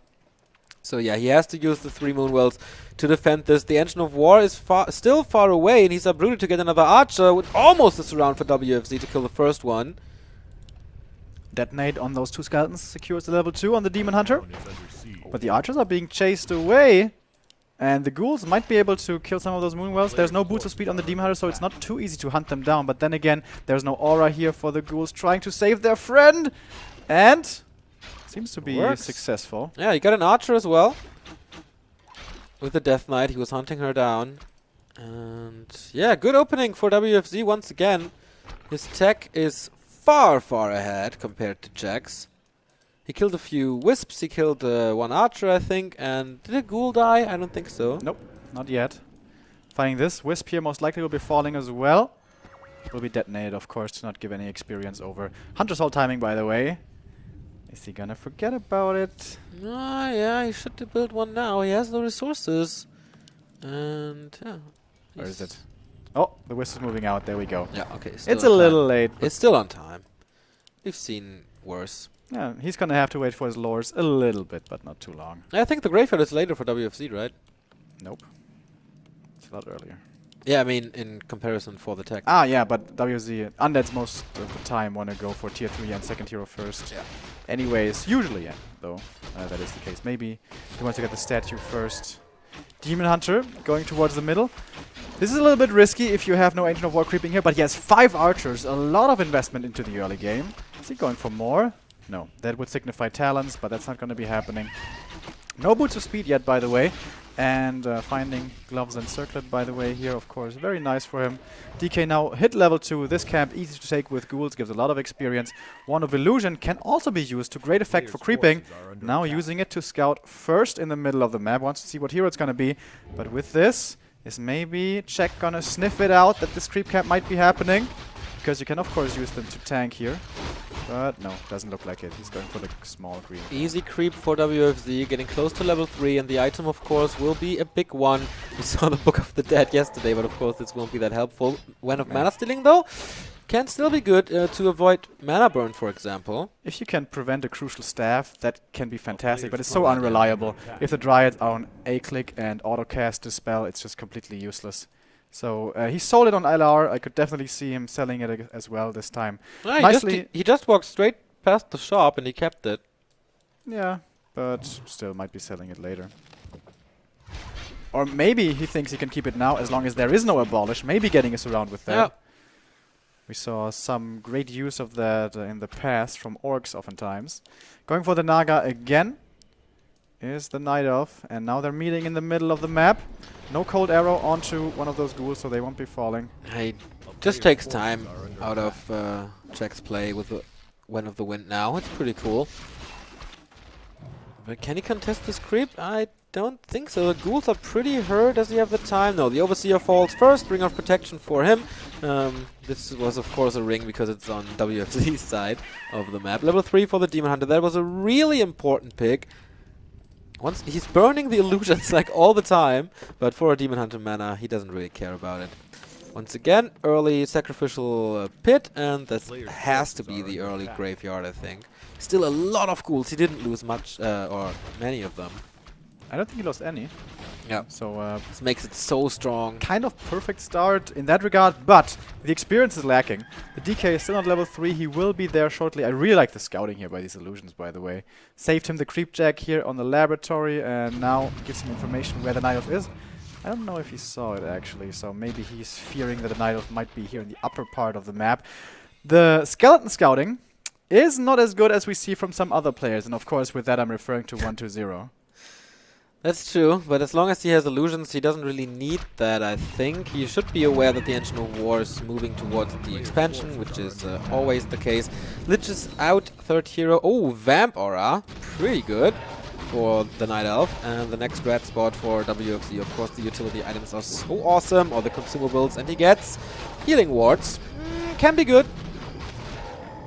So yeah, he has to use the 3 Moonwells to defend this. The Engine of War is still far away, and he's uprooted to get another Archer with almost a surround for WFZ to kill the first one. Detonate on those 2 skeletons secures the level 2 on the Demon Hunter. But the Archers are being chased away. And the ghouls might be able to kill some of those Moonwells. There's no boots of speed on the Demon Hunter, so it's not too easy to hunt them down. But then again, there's no aura here for the ghouls trying to save their friend. And seems to be successful. Yeah, he got an archer as well. With the Death Knight, he was hunting her down. And yeah, good opening for WFZ once again. His tech is far, far ahead compared to Jack's. He killed a few wisps, he killed one archer, I think, and did a ghoul die? I don't think so. Nope, not yet. Finding this wisp here most likely will be falling as well. Will be detonated, of course, to not give any experience over. Hunter's Hall timing, by the way. Is he gonna forget about it? Yeah, he should build one now. He has the resources. And yeah. Where is it? Oh, the wisp is moving out. There we go. Yeah, okay. It's a little late. It's still on time. We've seen worse. Yeah, he's gonna have to wait for his lures a little bit, but not too long. I think the graveyard is later for WFZ, right? Nope. It's a lot earlier. Yeah, I mean, in comparison for the tech. Ah, yeah, but WFZ, Undeads most of the time want to go for tier 3 and second hero first. Yeah. Anyways, usually, yeah, though, that is the case. Maybe he wants to get the statue first. Demon Hunter going towards the middle. This is a little bit risky if you have no Ancient of War creeping here, but he has 5 archers, a lot of investment into the early game. Is he going for more? No, that would signify talents, but that's not going to be happening. No boots of speed yet, by the way. And finding gloves and circlet, by the way, here, of course. Very nice for him. DK now hit level 2. This camp easy to take with ghouls, gives a lot of experience. Wand of Illusion can also be used to great effect for creeping. Now using it to scout first in the middle of the map. Wants to see what hero it's going to be. But with this, is maybe Czech going to sniff it out that this creep camp might be happening? Because you can, of course, use them to tank here. But no, doesn't look like it. He's going for the small green. Easy creep for WFZ, getting close to level 3, and the item, of course, will be a big one. We saw the Book of the Dead yesterday, but of course this won't be that helpful. When of mana stealing, though, can still be good to avoid mana burn, for example. If you can prevent a crucial staff, that can be fantastic, but it's so unreliable. If the Dryads are on A-click and auto-cast the spell, it's just completely useless. So he sold it on LR. I could definitely see him selling it as well this time. He just walked straight past the shop and he kept it. Yeah, but still might be selling it later. Or maybe he thinks he can keep it now as long as there is no abolish. Maybe getting us around with that. Yeah. We saw some great use of that in the past from orcs oftentimes. Going for the Naga again is the Night Elf, and now they're meeting in the middle of the map. No cold arrow onto one of those ghouls, so they won't be falling. He just takes time out of Jack's play with the Wind of the Wind now. It's pretty cool. But can he contest this creep? I don't think so. The ghouls are pretty hurt. Does he have the time? No, the Overseer falls first. Ring of Protection for him. This was, of course, a ring because it's on WFZ's side of the map. Level 3 for the Demon Hunter. That was a really important pick. Once he's burning the illusions like all the time, but for a Demon Hunter mana, he doesn't really care about it. Once again, early sacrificial pit, and that has to be the early graveyard, I think. Still a lot of ghouls. He didn't lose much, or many of them. I don't think he lost any. Yeah. So this makes it so strong. Kind of perfect start in that regard, but the experience is lacking. The DK is still on level 3. He will be there shortly. I really like the scouting here by these illusions, by the way. Saved him the creep jack here on the laboratory, and now gives him information where the Night Elf is. I don't know if he saw it actually, so maybe he's fearing that the Night Elf might be here in the upper part of the map. The skeleton scouting is not as good as we see from some other players, and of course with that I'm referring to 1-2-0. That's true, but as long as he has illusions, he doesn't really need that, I think. He should be aware that the Ancient of War is moving towards the expansion, which is always the case. Lich is out, third hero. Oh, Vamp Aura. Pretty good for the Night Elf. And the next red spot for WFZ. Of course, the utility items are so awesome, or the consumables, and he gets Healing Wards. Can be good.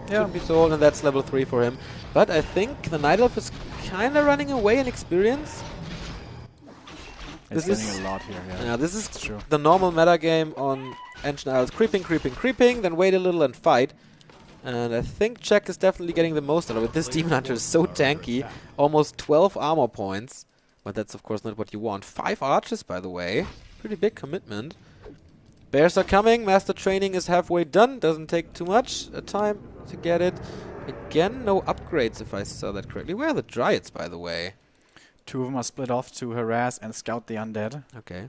Yeah. Shouldn't be sold, and that's level 3 for him. But I think the Night Elf is kind of running away in experience. It's getting a lot here, yeah. This is true. The normal meta game on Ancient Isles. Creeping, creeping, creeping, then wait a little and fight. And I think Czech is definitely getting the most out of it. This Demon Hunter is so tanky. Almost 12 armor points. But that's of course not what you want. 5 archers, by the way. Pretty big commitment. Bears are coming. Master training is halfway done. Doesn't take too much time to get it. Again, no upgrades if I saw that correctly. Where are the Dryads, by the way? Two of them are split off to harass and scout the undead. Okay.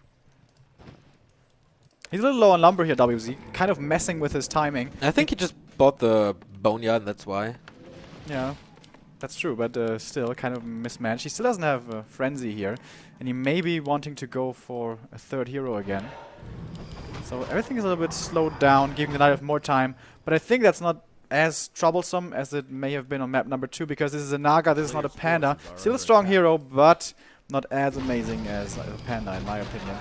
He's a little low on lumber here, WFZ. Kind of messing with his timing. I think he just bought the boneyard, and that's why. Yeah, that's true, but still kind of mismatched. He still doesn't have a frenzy here, and he may be wanting to go for a third hero again. So everything is a little bit slowed down, giving the Knight of more time, but I think that's not as troublesome as it may have been on map number 2, because this is a Naga, this is not a Panda. Still a strong hero, but not as amazing as a Panda in my opinion.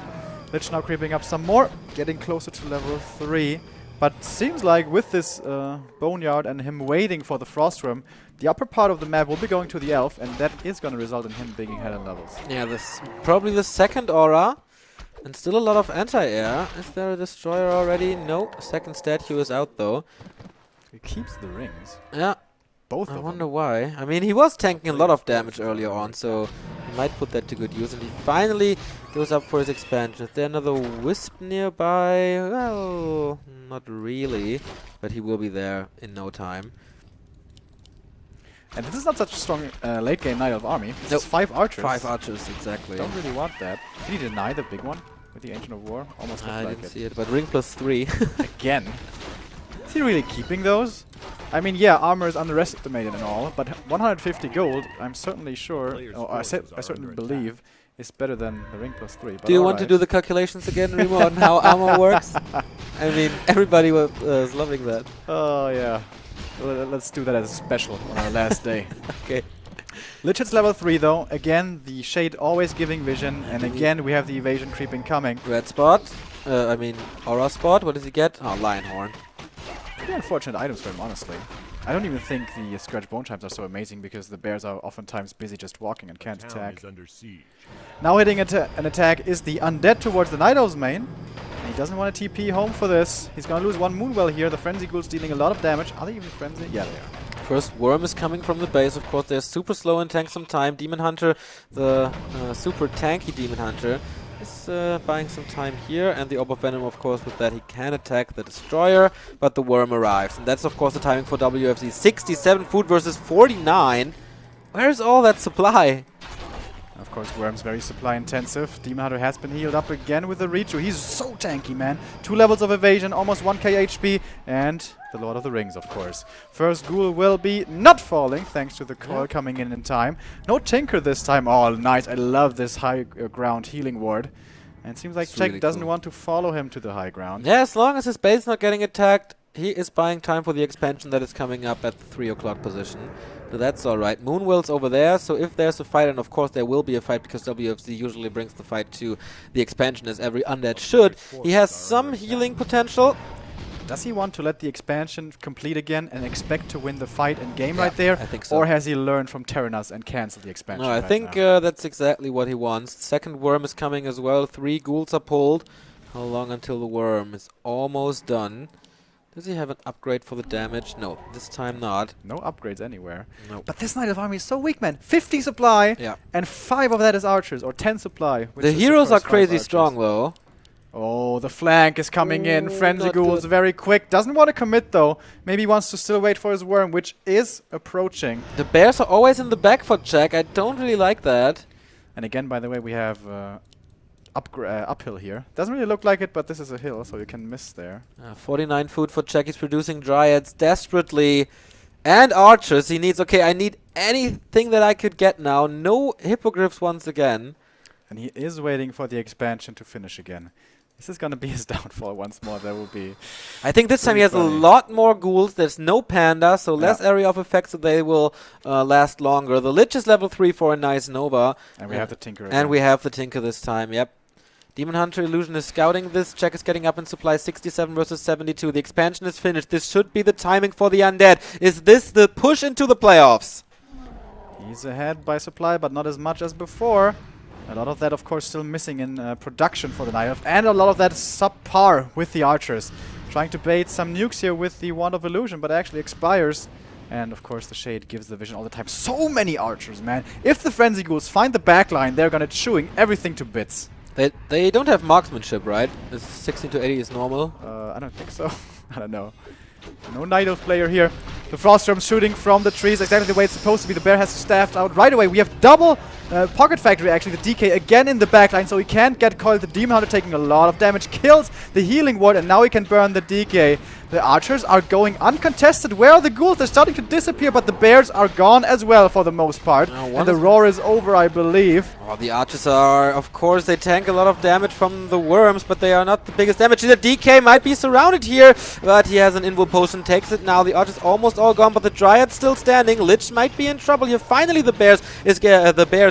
Lich now creeping up some more, getting closer to level 3. But seems like with this boneyard and him waiting for the Frost Worm, the upper part of the map will be going to the Elf, and that is going to result in him being ahead in levels. Yeah, this probably the second aura. And still a lot of anti-air. Is there a destroyer already? No. Second statue is out though. He keeps the rings. Yeah. Both I of wonder them. why. I mean, he was tanking a lot of damage earlier on, so he might put that to good use. And he finally goes up for his expansion. Is there another Wisp nearby? Well, not really. But he will be there in no time. And this is not such a strong late game Knight of Army. This Nope. is 5 archers. 5 archers, exactly. Don't really want that. Did he deny the big one with the Ancient of War? Almost I looked like didn't it. see it, but ring plus 3. Again. Is he really keeping those? I mean, yeah, armor is underestimated and all, but 150 gold, I'm certainly sure, or I certainly believe, is better than the ring plus 3. But Do you want to do the calculations again, Remo, on how armor works? I mean, everybody was loving that. Oh, yeah. Let's do that as a special on our last day. Okay. Lich hits level 3 though. Again, the shade always giving vision, and again we have the evasion creeping coming. Red spot. I mean, aura spot. What does he get? Oh, lion horn. Pretty unfortunate items for him, honestly. I don't even think the scratch bone chimes are so amazing because the bears are oftentimes busy just walking and can't attack. Now hitting an attack is the undead towards the Night Owl's main. And he doesn't want to TP home for this. He's gonna lose one Moonwell here. The Frenzy Ghoul's dealing a lot of damage. Are they even Frenzy? Yeah, they are. First worm is coming from the base. Of course, they're super slow and tank some time. Demon Hunter, the super tanky Demon Hunter, is buying some time here. And the Orb of Venom, of course, with that he can attack the Destroyer. But the worm arrives. And that's, of course, the timing for WFZ. 67 food versus 49. Where's all that supply? Of course, Worm's very supply intensive. Demon Hunter has been healed up again with the Reach. He's so tanky, man. 2 levels of evasion, almost 1k HP, and the Lord of the Rings, of course. First Ghoul will be not falling, thanks to the coil coming in time. No Tinker this time. Oh, nice. I love this high ground healing ward. And it seems like Czech really doesn't cool. want to follow him to the high ground. Yeah, as long as his base is not getting attacked, he is buying time for the expansion that is coming up at the 3 o'clock position. So that's alright. Moonwell's over there, so if there's a fight, and of course there will be a fight because WFZ usually brings the fight to the expansion as every undead should. He has some healing potential. Does he want to let the expansion complete again and expect to win the fight and game Yeah, right there? I think so. Or has he learned from Terranas and cancel the expansion? No, I right think now? that's exactly what he wants. Second worm is coming as well. 3 ghouls are pulled. How long until the worm is almost done? Does he have an upgrade for the damage? No, this time not. No upgrades anywhere. No. But this Knight of Army is so weak, man. 50 supply, Yeah. and 5 of that is archers, or 10 supply. which The is heroes are first 5 crazy archers. strong though. Oh, the flank is coming in. Ooh, Frenzy not Ghoul's good. very quick. Doesn't want to commit, though. Maybe wants to still wait for his worm, which is approaching. The bears are always in the back for Jack. I don't really like that. And again, by the way, we have uphill here. Doesn't really look like it, but this is a hill, so you can miss there. 49 food for Jack. He's producing dryads desperately. And archers. He needs... Okay, I need anything that I could get now. No hippogriffs once again. And he is waiting for the expansion to finish again. This is going to be his downfall once more. That will be... I think this time he has Pretty a funny. lot more ghouls. There's no panda, so less Yeah. area of effect, so they will last longer. The Lich is level 3 for a nice Nova. And we have the Tinker And again. we have the Tinker this time, yep. Demon Hunter Illusion is scouting this. Jack is getting up in supply. 67 versus 72. The expansion is finished. This should be the timing for the undead. Is this the push into the playoffs? He's ahead by supply, but not as much as before. A lot of that, of course, still missing in production for the Night Elf. And a lot of that is subpar with the archers. Trying to bait some nukes here with the Wand of Illusion, but actually expires. And, of course, the Shade gives the vision all the time. So many archers, man. If the Frenzy Ghouls find the backline, they're gonna chewing everything to bits. They don't have marksmanship, right? This 16 to 80 is normal. I don't think so. I don't know. No Night Elf player here. The Froststorm shooting from the trees, exactly the way it's supposed to be. The bear has staffed out right away. We have double Pocket Factory, actually, the DK again in the backline, so he can't get coiled. The Demon Hunter taking a lot of damage, kills the healing ward, and now he can burn the DK. The archers are going uncontested. Where are the ghouls? They're starting to disappear, but the bears are gone as well for the most part. And the roar is over, I believe. Oh, the archers are, of course, they tank a lot of damage from the worms, but they are not the biggest damage. The DK might be surrounded here, but he has an Invo Potion, takes it now. The archers almost all gone, but the Dryad's still standing. Lich might be in trouble here. Finally, the bears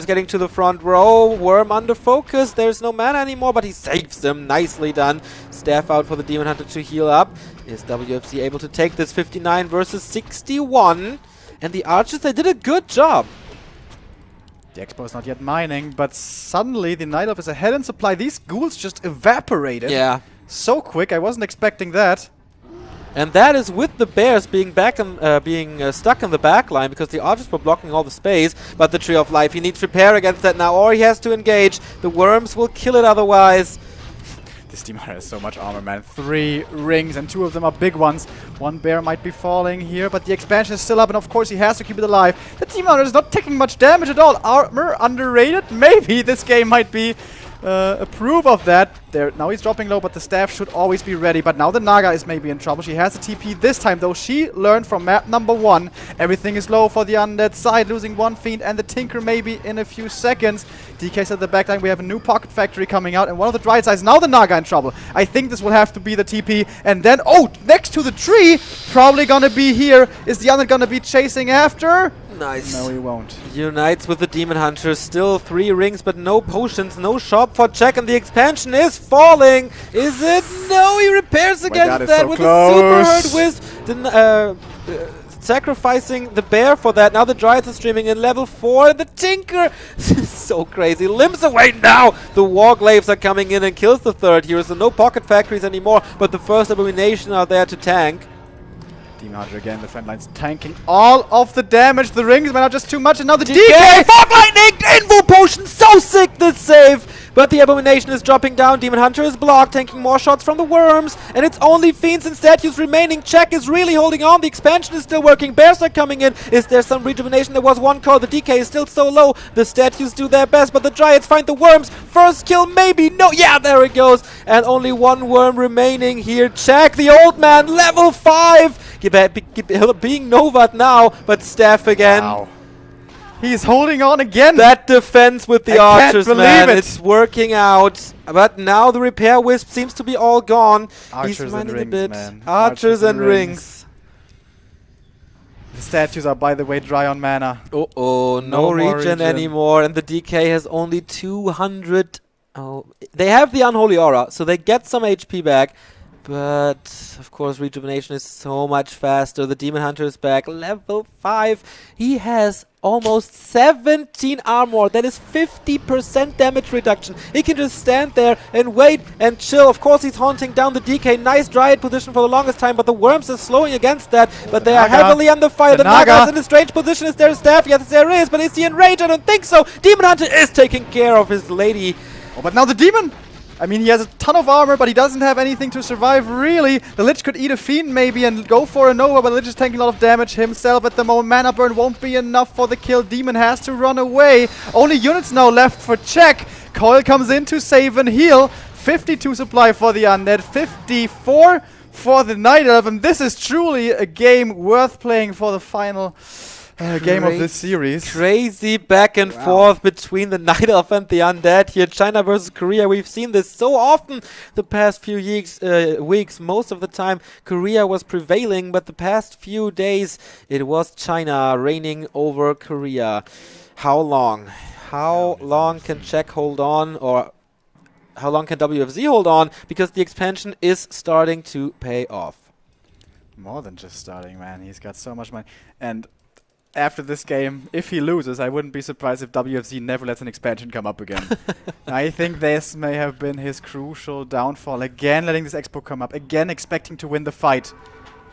getting to the front row. Worm under focus. There's no mana anymore, but he saves them. Nicely done. Staff out for the Demon Hunter to heal up. Is WFZ able to take this 59 versus 61? And the archers, they did a good job. The Expo is not yet mining, but suddenly the Night Elf is ahead in supply. These ghouls just evaporated. Yeah. So quick, I wasn't expecting that. And that is with the bears being stuck in the back line because the archers were blocking all the space. But the Tree of Life, he needs repair against that now, or he has to engage. The worms will kill it otherwise. This Demon Hunter has so much armor, man. 3 rings, and 2 of them are big ones. One bear might be falling here, but the expansion is still up, and of course he has to keep it alive. The Demon Hunter is not taking much damage at all. Armor underrated? Maybe this game might be a proof of that. There, now he's dropping low, but the staff should always be ready. But now the Naga is maybe in trouble. She has a TP this time, though. She learned from map number 1. Everything is low for the undead side, losing 1 Fiend and the Tinker maybe in a few seconds. DK's at the backline. We have a new Pocket Factory coming out, and one of the Dryad sides. Now the Naga in trouble. I think this will have to be the TP. And then, oh, next to the tree, probably gonna be here. Is the undead gonna be chasing after? Nice. No, he won't. Unites with the Demon Hunter. Still 3 rings, but no potions, no shop for check, and the expansion is falling. Is it? No, he repairs against that with a super hurt with the sacrificing the bear for that. Now the Dryads are streaming in level 4. The Tinker so crazy. Limps away now. The Warglaives are coming in and kills the 3rd hero, so no Pocket Factories anymore, but the first Abomination are there to tank. Demon Hunter again, the front line's tanking all of the damage. The rings might not just too much, and now the DK! Fog Lightning! Invo Potion! So sick, this save! But the Abomination is dropping down. Demon Hunter is blocked, tanking more shots from the worms. And it's only Fiends and Statues remaining. Check is really holding on. The expansion is still working. Bears are coming in. Is there some rejuvenation? There was one call. The DK is still so low. The Statues do their best, but the Dryads find the worms. First kill, maybe. No, yeah, there it goes. And only 1 worm remaining here. Check, the old man, level 5. Being Novat now, but Staff again. Wow. He's holding on again. That defense with the archers, man, it. it's working out. But now the repair wisp seems to be all gone. Archers He's and mining rings, a bit. man. Archers and rings. The statues are, by the way, dry on mana. Oh, no more regen anymore. And the DK has only 200. Oh, they have the Unholy Aura, so they get some HP back. But, of course, rejuvenation is so much faster. The Demon Hunter is back. Level 5. He has almost 17 armor. That is 50% damage reduction. He can just stand there and wait and chill. Of course, he's haunting down the DK. Nice Dryad position for the longest time, but the Worms are slowing against that. But they are heavily under fire. The Naga is in a strange position. Is there a staff? Yes, there is. But is he in range? I don't think so. Demon Hunter is taking care of his lady. Oh, but now the Demon! I mean, he has a ton of armor, but he doesn't have anything to survive, really. The Lich could eat a Fiend, maybe, and go for a Nova, but the Lich is taking a lot of damage himself at the moment. Mana burn won't be enough for the kill. Demon has to run away. Only units now left for check. Coil comes in to save and heal. 52 supply for the Undead, 54 for the Night Elf, and this is truly a game worth playing for the final game of this series. Crazy back and forth between the Night Elf and the Undead here. China versus Korea. We've seen this so often the past few weeks. Most of the time Korea was prevailing, but the past few days it was China reigning over Korea. How long? How long can Czech hold on, or how long can WFZ hold on? Because the expansion is starting to pay off. More than just starting, man. He's got so much money. And after this game, if he loses, I wouldn't be surprised if WFZ never lets an expansion come up again. I think this may have been his crucial downfall. Again, letting this Expo come up. Again, expecting to win the fight.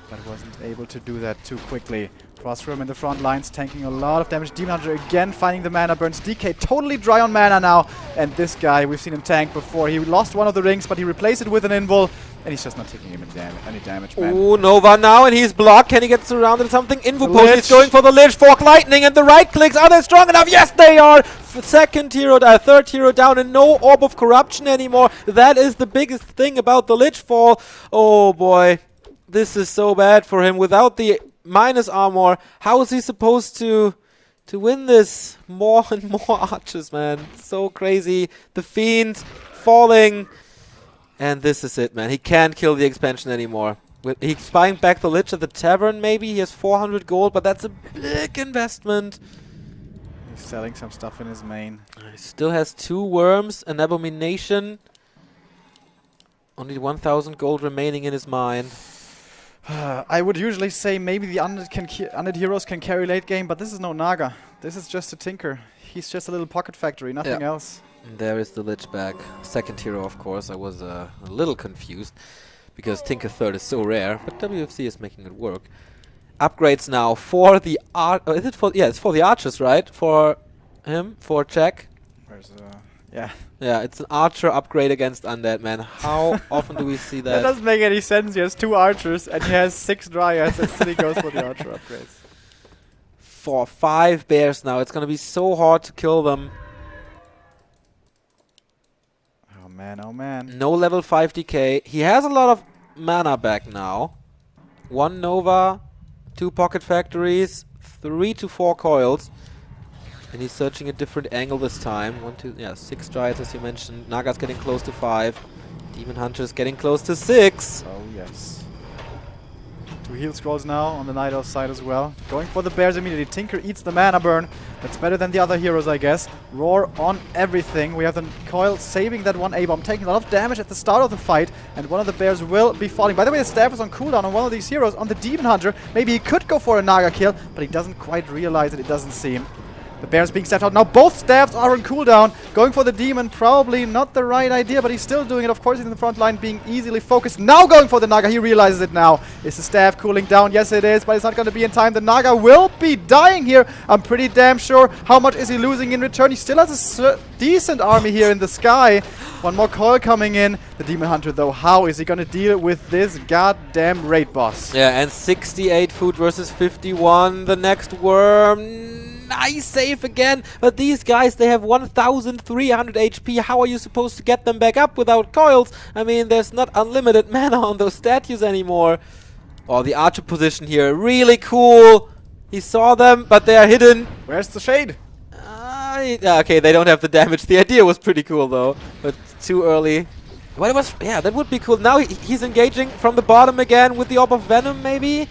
but wasn't able to do that too quickly. Frostworm in the front lines, tanking a lot of damage. Demon Hunter again finding the mana burns. DK totally dry on mana now. And this guy, we've seen him tank before. He lost one of the rings, but he replaced it with an invul. And he's just not taking him any damage, man. Ooh, Nova now, and he's blocked. Can he get surrounded or something? Invul Lich. He's going for the Lich. Fork Lightning, and the right clicks. Are they strong enough? Yes, they are. Third hero down, and no Orb of Corruption anymore. That is the biggest thing about the Lich fall. Oh, boy. This is so bad for him. Without the minus armor, how is he supposed to win this? More and more archers, man. So crazy. The Fiend falling. And this is it, man. He can't kill the expansion anymore. He's buying back the Lich at the tavern, maybe. He has 400 gold, but that's a big investment. He's selling some stuff in his main. He still has 2 worms, an abomination. Only 1,000 gold remaining in his mine. I would usually say maybe the undead heroes can carry late game, but this is no Naga. This is just a Tinker. He's just a little pocket factory, nothing else. And there is the Lich back. Second hero, of course. I was a little confused because Tinker third is so rare, but WFZ is making it work. Upgrades now for the it's for the archers, right? For him, for Jack. Where's yeah. Yeah, it's an archer upgrade against undead, man. How often do we see that? That doesn't make any sense. He has 2 archers and he has 6 dryads and still he goes for the archer upgrades. For 5 bears now. It's gonna be so hard to kill them. Oh man, oh man. No level 5 DK. He has a lot of mana back now. 1 Nova, 2 pocket factories, 3 to 4 coils. And he's searching a different angle this time. 6 Dryads as you mentioned. Naga's getting close to 5. Demon Hunter's getting close to 6. Oh yes. 2 heal scrolls now on the Night Elf side as well. Going for the bears immediately. Tinker eats the mana burn. That's better than the other heroes, I guess. Roar on everything. We have the coil saving that 1 A-bomb, taking a lot of damage at the start of the fight, and one of the bears will be falling. By the way, the staff is on cooldown on one of these heroes, on the Demon Hunter. Maybe he could go for a Naga kill, but he doesn't quite realize it. It doesn't seem. The bear's being staffed out. Now both staffs are on cooldown. Going for the demon, probably not the right idea, but he's still doing it. Of course, he's in the front line, being easily focused. Now going for the Naga. He realizes it now. Is the staff cooling down? Yes, it is, but it's not going to be in time. The Naga will be dying here. I'm pretty damn sure. How much is he losing in return? He still has a decent army here in the sky. 1 more coil coming in. The Demon Hunter, though, how is he going to deal with this goddamn raid boss? Yeah, and 68 food versus 51. The next worm. Nice save again, but these guys, they have 1,300 HP. How are you supposed to get them back up without coils? I mean, there's not unlimited mana on those statues anymore. Oh, the archer position here, really cool. He saw them, but they are hidden. Where's the shade? Okay, they don't have the damage. The idea was pretty cool though, but too early. But it was, yeah, that would be cool. Now he's engaging from the bottom again with the Orb of Venom, maybe.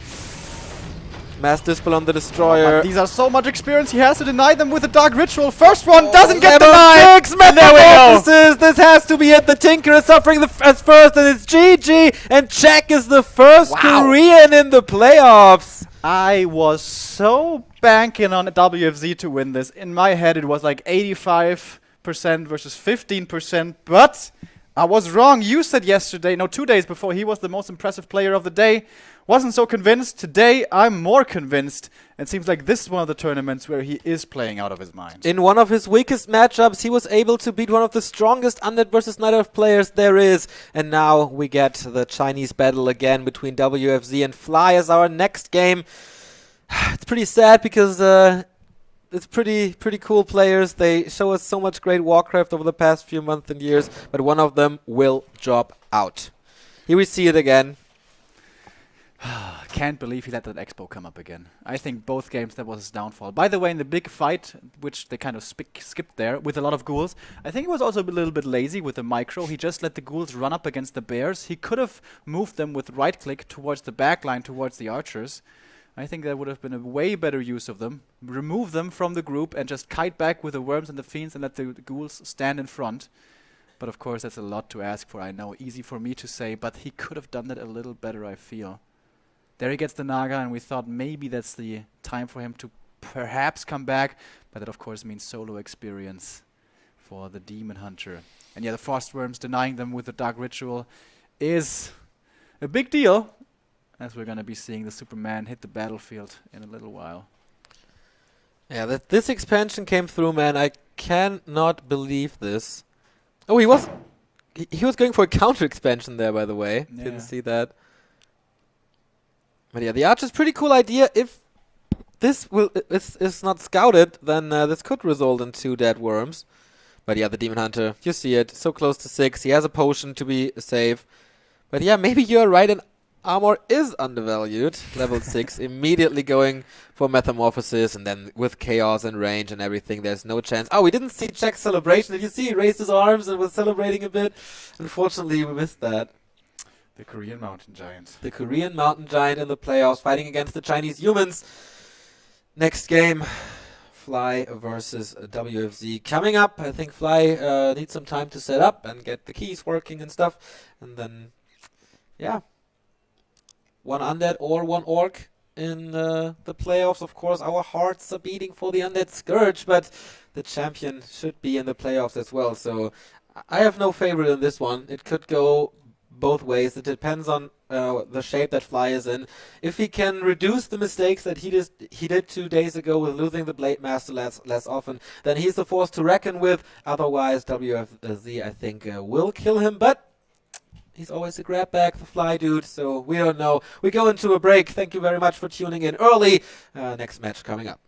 Mass Dispel on the Destroyer. Oh, these are so much experience. He has to deny them with a Dark Ritual. First one doesn't get denied. And there we go. This has to be it. The Tinker is suffering as first, and it's GG. And Jack is the first Korean in the playoffs. I was so banking on WFZ to win this. In my head, it was like 85% versus 15%, but I was wrong. You said yesterday, no, 2 days before, he was the most impressive player of the day. Wasn't so convinced. Today, I'm more convinced. It seems like this is one of the tournaments where he is playing out of his mind. In one of his weakest matchups, he was able to beat one of the strongest Undead versus Night Elf players there is. And now we get the Chinese battle again between WFZ and Fly as our next game. It's pretty sad because it's pretty cool players. They show us so much great Warcraft over the past few months and years, but one of them will drop out. Here we see it again. Can't believe he let that Expo come up again. I think both games that was his downfall. By the way, in the big fight, which they kind of skipped there with a lot of ghouls, I think he was also a little bit lazy with the micro. He just let the ghouls run up against the bears. He could have moved them with right click towards the back line, towards the archers. I think that would have been a way better use of them. Remove them from the group and just kite back with the worms and the fiends and let the ghouls stand in front. But of course, that's a lot to ask for, I know. Easy for me to say, but he could have done that a little better, I feel. There he gets the Naga, and we thought maybe that's the time for him to perhaps come back. But that, of course, means solo experience for the Demon Hunter. And yeah, the Frostworms denying them with the Dark Ritual is a big deal. as we're going to be seeing the Superman hit the battlefield in a little while. Yeah, this expansion came through, man. I cannot believe this. Oh, he was going for a counter expansion there, by the way. Yeah. Didn't see that. But yeah, the Archer's pretty cool idea. If this is not scouted, then this could result in 2 dead worms. But yeah, the Demon Hunter, you see it, so close to 6. He has a potion to be safe. But yeah, maybe you're right, and armor is undervalued. Level 6, immediately going for Metamorphosis, and then with Chaos and range and everything, there's no chance. Oh, we didn't see Jack's celebration. Did you see? He raised his arms and was celebrating a bit. Unfortunately, we missed that. The Korean Mountain Giant. The Korean Mountain Giant in the playoffs, fighting against the Chinese humans. Next game, Fly versus WFZ. Coming up, I think Fly needs some time to set up and get the keys working and stuff. And then, yeah, 1 Undead or 1 Orc in the playoffs. Of course, our hearts are beating for the Undead Scourge, but the champion should be in the playoffs as well. So I have no favorite in this one. It could go both ways. It depends on the shape that Fly is in. If he can reduce the mistakes that he did 2 days ago with losing the Blade Master less often, then he's the force to reckon with. Otherwise, WFZ, I think, will kill him, but he's always a grab bag, the Fly dude, so we don't know. We go into a break. Thank you very much for tuning in early. Next match coming up.